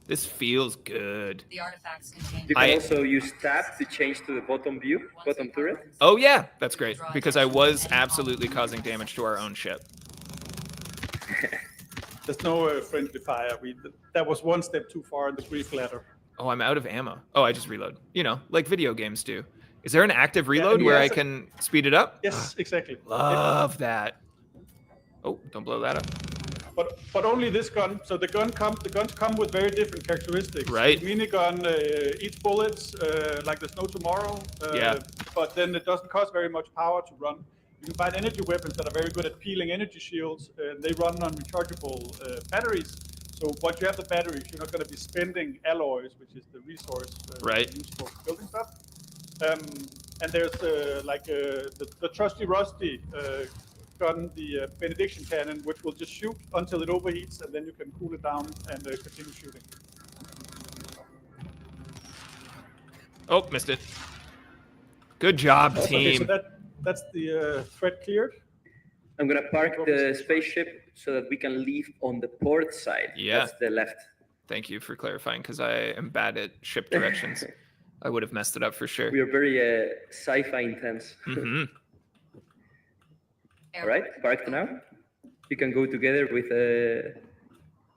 This feels good. The artifacts contain You can I- also use tab to change to the bottom view, bottom turret. Oh yeah, that's great, because I was absolutely causing damage to our own ship. There's no friendly fire. That was one step too far in the grief ladder. Oh, I'm out of ammo. Oh, I just reload. You know, like video games do. Is there an active reload and where I yes, can speed it up? Yes, exactly. Love that. Oh, don't blow that up. But only this gun. So the guns come with very different characteristics. Right. The minigun eats bullets like there's no tomorrow. Yeah. But then it doesn't cost very much power to run. You can find energy weapons that are very good at peeling energy shields. They run on rechargeable batteries. So once you have the batteries, you're not going to be spending alloys, which is the resource Right. used for building stuff. And there's the trusty rusty gun, the benediction cannon, which will just shoot until it overheats, and then you can cool it down and continue shooting. Oh, missed it. Good job, Okay, so team. that's the threat cleared. I'm gonna park the spaceship so that we can leave on the port side. Yeah. That's the left. Thank you for clarifying, because I am bad at ship directions. I would have messed it up for sure. We are very sci-fi intense. Hmm. All right, parked now. You can go together with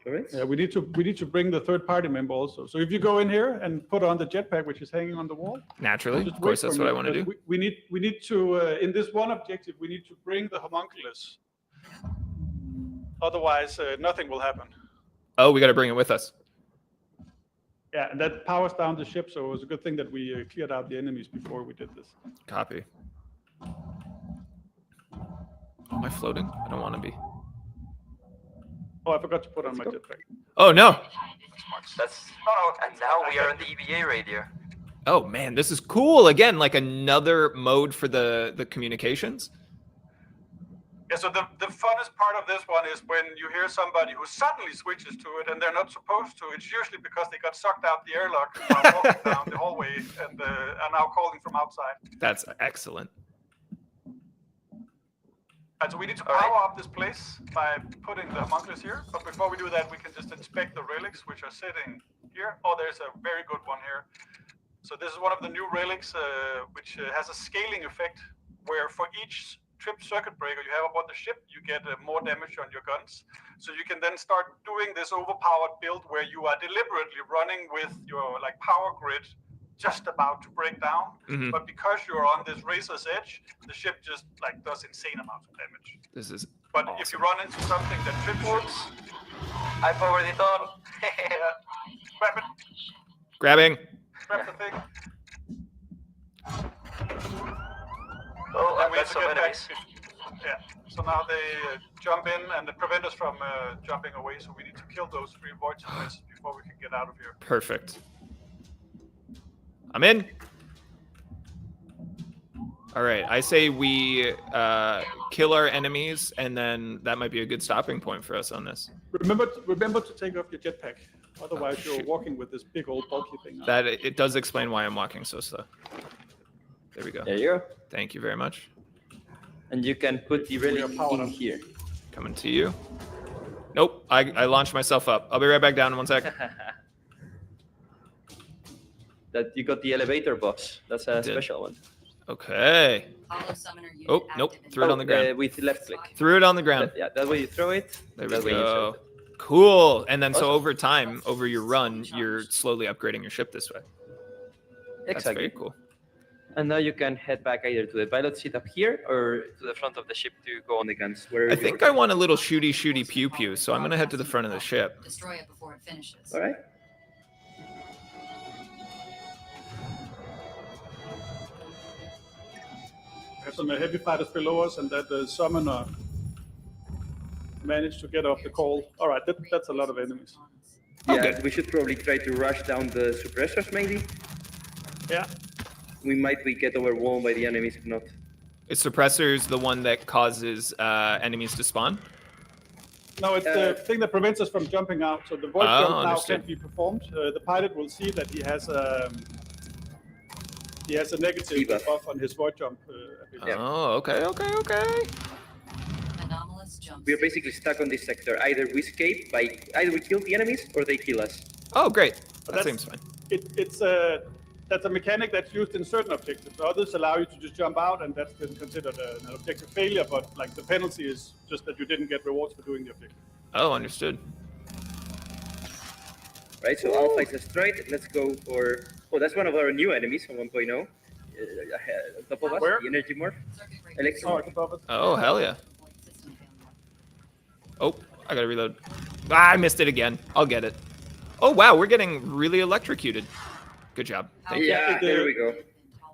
Laurids. Yeah, we need to bring the third party member also. So if you go in here and put on the jetpack, which is hanging on the wall, Naturally, just of course, wait that's for what I me. want to do. We need to in this one objective we need to bring the homunculus. Otherwise, nothing will happen. Oh, we got to bring it with us. Yeah, and that powers down the ship, so it was a good thing that we cleared out the enemies before we did this. Copy. Am I floating? I don't want to be. Oh, I forgot to put on my jetpack. Oh, no. That's oh, and now we are on the EVA radio. Oh, man, this is cool. Again, like another mode for the communications. Yeah, so the funnest part of this one is when you hear somebody who suddenly switches to it and they're not supposed to. It's usually because they got sucked out the airlock while walking down the hallway and are now calling from outside. That's excellent. And so we need to power up this place by putting the homunculus here. But before we do that, we can just inspect the relics, which are sitting here. Oh, there's a very good one here. So this is one of the new relics, which has a scaling effect, where for each trip circuit breaker you have aboard the ship, you get more damage on your guns. So you can then start doing this overpowered build where you are deliberately running with your like power grid just about to break down. Mhm. But because you're on this razor's edge, the ship just like does insane amounts of damage. This is But if you run into something that trips you, I powered it on. grab it, grabbing. grab the thing. Oh, And I've we got have to some get back. enemies. Yeah. So now they jump in and they prevent us from jumping away. So we need to kill those 3 void suppressors before we can get out of here. Perfect. I'm in. All right. I say we kill our enemies, and then that might be a good stopping point for us on this. Remember to take off your jetpack. Otherwise, you're shoot. walking with this big old bulky thing. on. That it does explain why I'm walking so slow. There we go. There you go. Thank you very much. And you can put the We are relic powered in up. here. Coming to you. Nope. I launched myself up. I'll be right back down in 1 sec. that you got the elevator boss. That's a did. special one. Okay. Hollow summoner unit Oh, nope. active in Threw it on the ground. With left click. Threw it on the ground. Yeah, that way you throw it. There we that way you go. shoot it. Cool. And then so Awesome. over time, over your run, you're slowly upgrading your ship this way. That's Exactly. very cool. And now you can head back either to the pilot seat up here or to the front of the ship to go on the guns. I think I want a little shooty pew pew, so I'm gonna head to the front of the ship. Destroy it before it finishes. All right. There's some heavy fighters below us, and that summoner managed to get off the call. All right, that's a lot of enemies. Yeah, we should probably try to rush down the suppressors, maybe. Yeah. We might get overwhelmed by the enemies if not. Is suppressors the one that causes enemies to spawn? No, it's the thing that prevents us from jumping out. So the void jump now understood. can't be performed. The pilot will see that he has a negative Debuff. buff on his void jump. Ability. Oh, okay. Anomalous jump. We are basically stuck on this sector. Either we escape by either we kill the enemies or they kill us. Oh, great. That that's- seems fine. That's a mechanic that's used in certain objectives. Others allow you to just jump out, and that's been considered an objective failure. But like the penalty is just that you didn't get rewards for doing the objective. Oh, understood. Right, so Alpha is destroyed. Let's go for... Oh, that's one of our new enemies on 1.0. On top of us, Where? the energy morph. Circuit breaker. Electro. above us. Oh, hell yeah. System failure. Oh, I gotta reload. Ah, I missed it again. I'll get it. Oh, wow, we're getting really electrocuted. Good job. Yeah, there we go.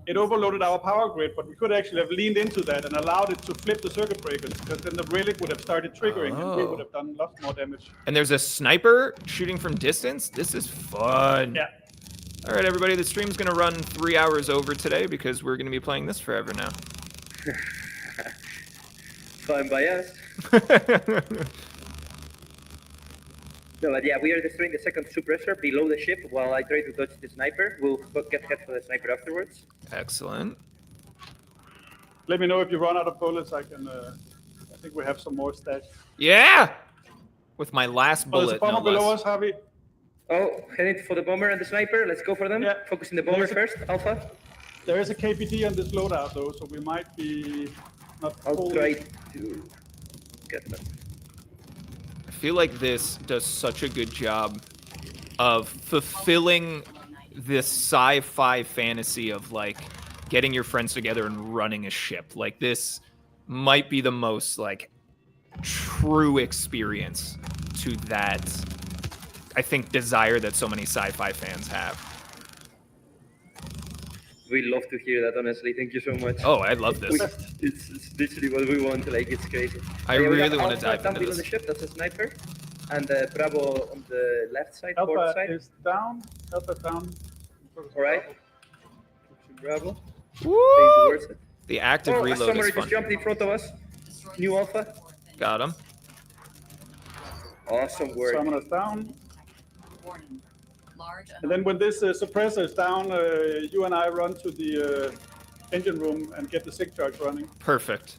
It overloaded our power grid, but we could actually have leaned into that and allowed it to flip the circuit breakers, because then the relic would have started triggering, and we would have done lots more damage. And there's a sniper shooting from distance. This is fun. Yeah. All right, everybody, the stream's gonna run 3 hours over today because we're gonna be playing this forever now. Fine by us. No, but yeah, we are destroying the second suppressor below the ship while I try to dodge the sniper. We'll get hit for the sniper afterwards. Excellent. Let me know if you run out of bullets. I can. I think we have some more stashed. Yeah! With my last Oh, there's a bullet, no bomber below less. us, Harvey. Oh, heading for the bomber and the sniper. Let's go for them. Yeah. Focusing the bomber There's first, Alpha. There is a KPD on this loadout though, so we might be not. I'll fully- try to get them. I feel like this does such a good job of fulfilling this sci-fi fantasy of like getting your friends together and running a ship. Like this might be the most like true experience to that, I think, desire that so many sci-fi fans have. We love to hear that, honestly. Thank you so much. Oh, I love this. It's literally what we want. Like, it's crazy. I Yeah, we really got want to Alpha dive down into below this. the ship. That's a sniper. And Bravo on the left side, port Alpha side. is down. Alpha down. All right. Bravo. Woo! Towards it. The active Oh, a reload summary is fun. just jumped in front of us. New Alpha. Got him. Awesome work. Summoner's down. Warning. Large And then when this suppressor is down, you and I run to the engine room and get the sig charge running. Perfect.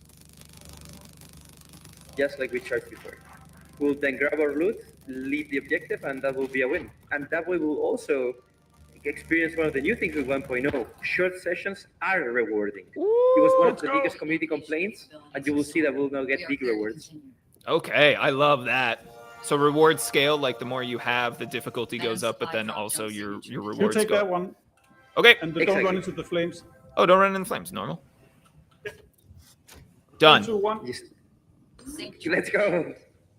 Just like we charged before. We'll then grab our loot, leave the objective, and that will be a win. And that way we'll also experience one of the new things with 1.0. Short sessions are rewarding. It was one of the biggest community complaints, and you will see that we'll now get big rewards. Okay, I love that. So rewards scale, like the more you have, the difficulty goes up, but then also your You rewards take go that up. one Okay. and don't Exactly. run into the flames. Oh, don't run in the flames. Normal. Done. 2, 1. Just, let's go.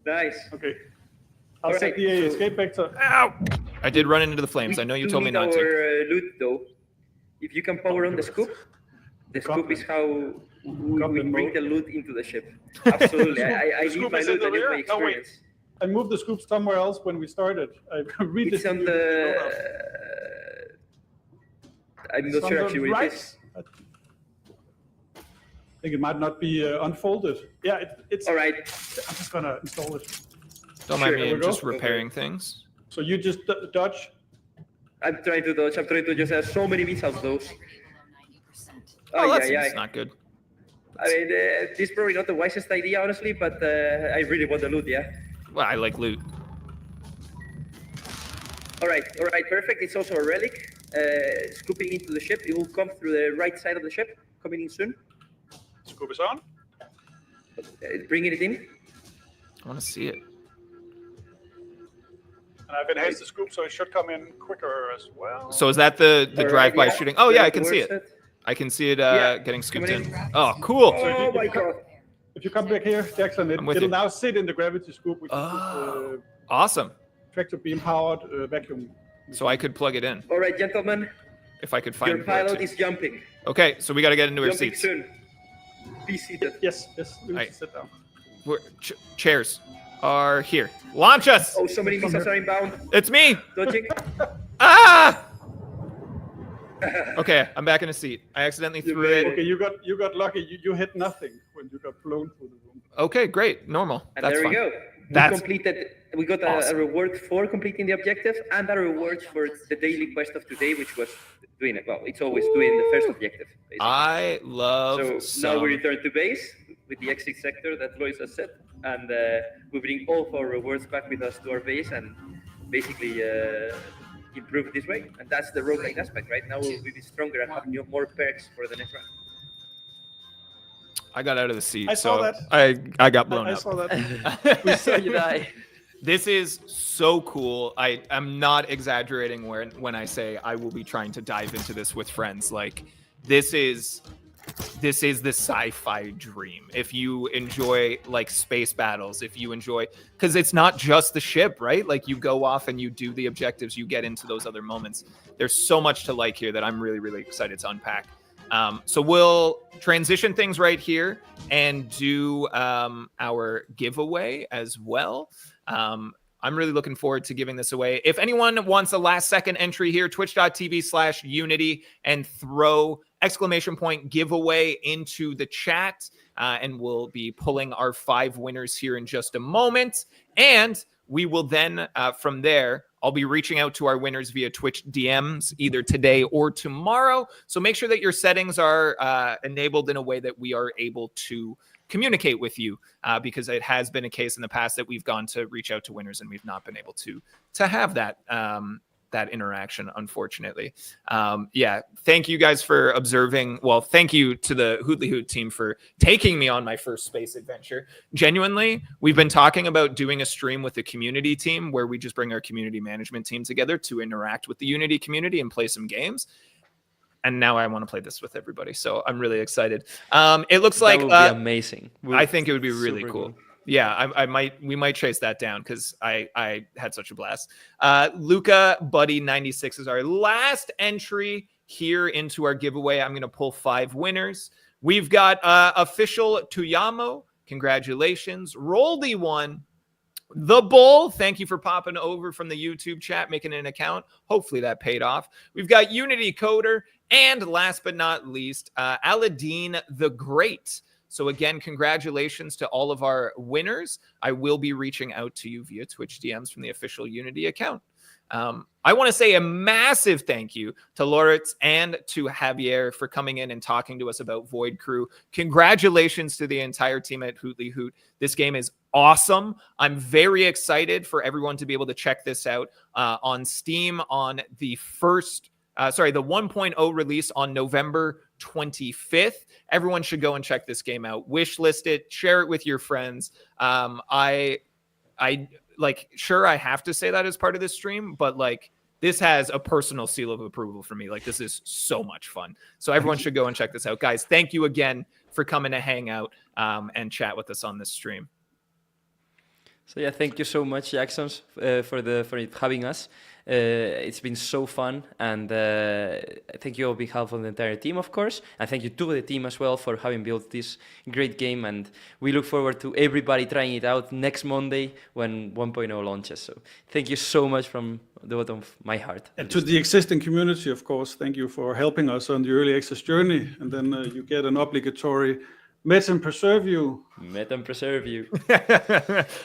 Nice. Okay. I'll All set right, the so- escape vector. Ow! I did run into the flames. I know you do told me need not to. our loot, though. If you can power on the scoop, the scoop is how we Goblin bring mode. the loot into the ship. Absolutely. I need Scoop my is in loot. I the need my rear? No, wait. experience. I moved the scoop somewhere else when we started. I It's on redistributed the... loadout. I'm It's not on sure the actually where it is. I think it might not be unfolded. Yeah, it's. All right. I'm just gonna install it. Don't mind Sure, me. here I'm we just go. repairing things. So you just dodge. I'm trying to dodge. I'm trying to just have so many missiles, those. Oh, that yeah, seems not good. I mean, this is probably not the wisest idea, honestly, but I really want the loot, yeah? Well, I like loot. All right, perfect. It's also a relic. scooping into the ship. It will come through the right side of the ship, coming in soon. Scoop is on. Bringing it in. I want to see it. And I've enhanced the scoop, so it should come in quicker as well. So is that the Alright, drive-by yeah. shooting? Oh, yeah, I can Towards see it. it. I can see it Yeah, getting scooped coming in. in. Oh, cool. Oh my god. If you come back here, Jackson, I'm with it'll you. now sit in the gravity scoop, which Oh. is Awesome. tractor beam powered vacuum. So I could plug it in All right, gentlemen, if I could find your it. pilot is jumping. Okay, so we got to get into our Jumping seats. soon. Be seated. Yes, we Aye. need to sit down. Chairs are here. Launch us. Oh, so many missiles are inbound. It's me. Dodging. Ah! Okay, I'm back in a seat. I accidentally threw made it. Okay, you got lucky. You hit nothing when you got blown through the room. Okay, great. Normal. And That's there fine. we go. That's We got a awesome. reward for completing the objective and a reward for the daily quest of today, which was doing it. Well, it's always doing the first objective, basically. I love So now some... we return to base with the exit sector that Lois has set, and we bring all of our rewards back with us to our base and basically improve this way. And that's the roguelike aspect, right? Now we'll be stronger and have more perks for the next round. I got out of the seat, I saw so that. I got blown I up. saw that. We saw you die. This is so cool. I'm not exaggerating when I say I will be trying to dive into this with friends. Like, this is the sci-fi dream. If you enjoy like space battles, if you enjoy, because it's not just the ship, right? Like, you go off and you do the objectives, you get into those other moments. There's so much to like here that I'm really, really excited to unpack. So we'll transition things right here and do our giveaway as well. I'm really looking forward to giving this away. If anyone wants a last second entry here, twitch.tv/Unity, and throw !giveaway into the chat. And we'll be pulling our 5 winners here in just a moment. And we will then, from there, I'll be reaching out to our winners via Twitch DMs either today or tomorrow. So make sure that your settings are enabled in a way that we are able to communicate with you, because it has been a case in the past that we've gone to reach out to winners and we've not been able to have that that interaction, unfortunately. Yeah, thank you guys for observing. Well, thank you to the Hutlihut team for taking me on my first space adventure. Genuinely, we've been talking about doing a stream with the community team where we just bring our community management team together to interact with the Unity community and play some games. And now I want to play this with everybody. So I'm really excited. It looks like That would be amazing. I think it would be really Super cool. cool. Yeah, we might chase that down because I had such a blast. Luca Buddy 96 is our last entry here into our giveaway. I'm going to pull 5 winners. We've got official Tuyamo. Congratulations. Roldy one. The Bull, thank you for popping over from the YouTube chat, making an account. Hopefully that paid off. We've got Unity Coder, and last but not least, Aladdin the Great. So again, congratulations to all of our winners. I will be reaching out to you via Twitch DMs from the official Unity account. I want to say a massive thank you to Laurids and to Javier for coming in and talking to us about Void Crew. Congratulations to the entire team at Hutlihut. This game is awesome. I'm very excited for everyone to be able to check this out on Steam on the the 1.0 release on November 25th. Everyone should go and check this game out. Wishlist it, share it with your friends. I sure, I have to say that as part of this stream, but like, this has a personal seal of approval for me. Like, this is so much fun. So everyone should go and check this out. Guys, thank you again for coming to hang out and chat with us on this stream. So yeah, thank you so much, Jackson, for having us. It's been so fun, and thank you on behalf of the entire team, of course, and thank you to the team as well for having built this great game. And we look forward to everybody trying it out next Monday when 1.0 launches. So thank you so much from the bottom of my heart. And to the existing community, of course, thank you for helping us on the early access journey. And then you get an obligatory Met and Preserve You Met and preserve you.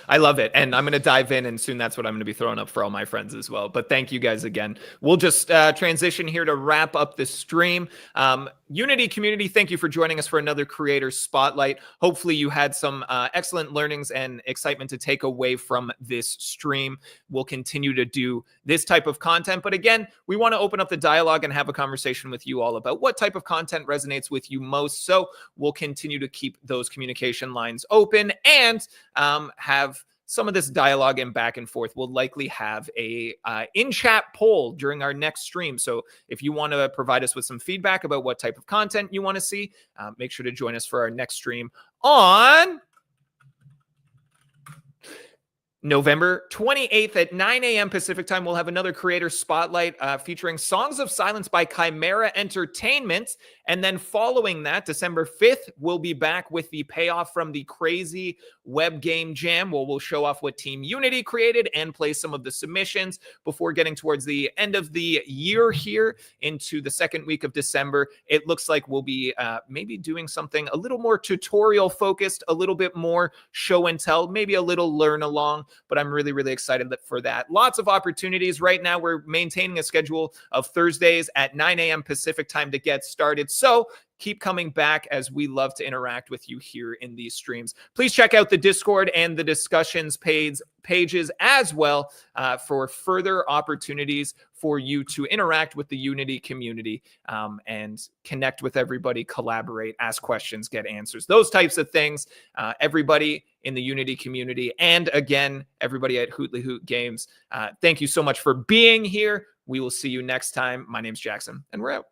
I love it. And I'm going to dive in, and soon that's what I'm going to be throwing up for all my friends as well. But thank you guys again. We'll just transition here to wrap up the stream. Unity community, thank you for joining us for another Creator Spotlight. Hopefully you had some excellent learnings and excitement to take away from this stream. We'll continue to do this type of content. But again, we want to open up the dialogue and have a conversation with you all about what type of content resonates with you most. So we'll continue to keep those communication lines open and have some of this dialogue and back and forth. We'll likely have a in-chat poll during our next stream. So if you want to provide us with some feedback about what type of content you want to see, make sure to join us for our next stream on November 28th at 9 a.m. Pacific time. We'll have another Creator Spotlight featuring Songs of Silence by Chimera Entertainment. And then following that, December 5th, we'll be back with the payoff from the Crazy Web Game Jam, where we'll show off what Team Unity created and play some of the submissions before getting towards the end of the year here into the second week of December. It looks like we'll be maybe doing something a little more tutorial focused, a little bit more show and tell, maybe a little learn along. But I'm really, really excited for that. Lots of opportunities. Right now, we're maintaining a schedule of Thursdays at 9 a.m. Pacific time to get started. So keep coming back, as we love to interact with you here in these streams. Please check out the Discord and the discussions pages as well for further opportunities for you to interact with the Unity community and connect with everybody, collaborate, ask questions, get answers, those types of things. Everybody in the Unity community, and again, everybody at Hutlihut Games, thank you so much for being here. We will see you next time. My name's Jackson, and we're out.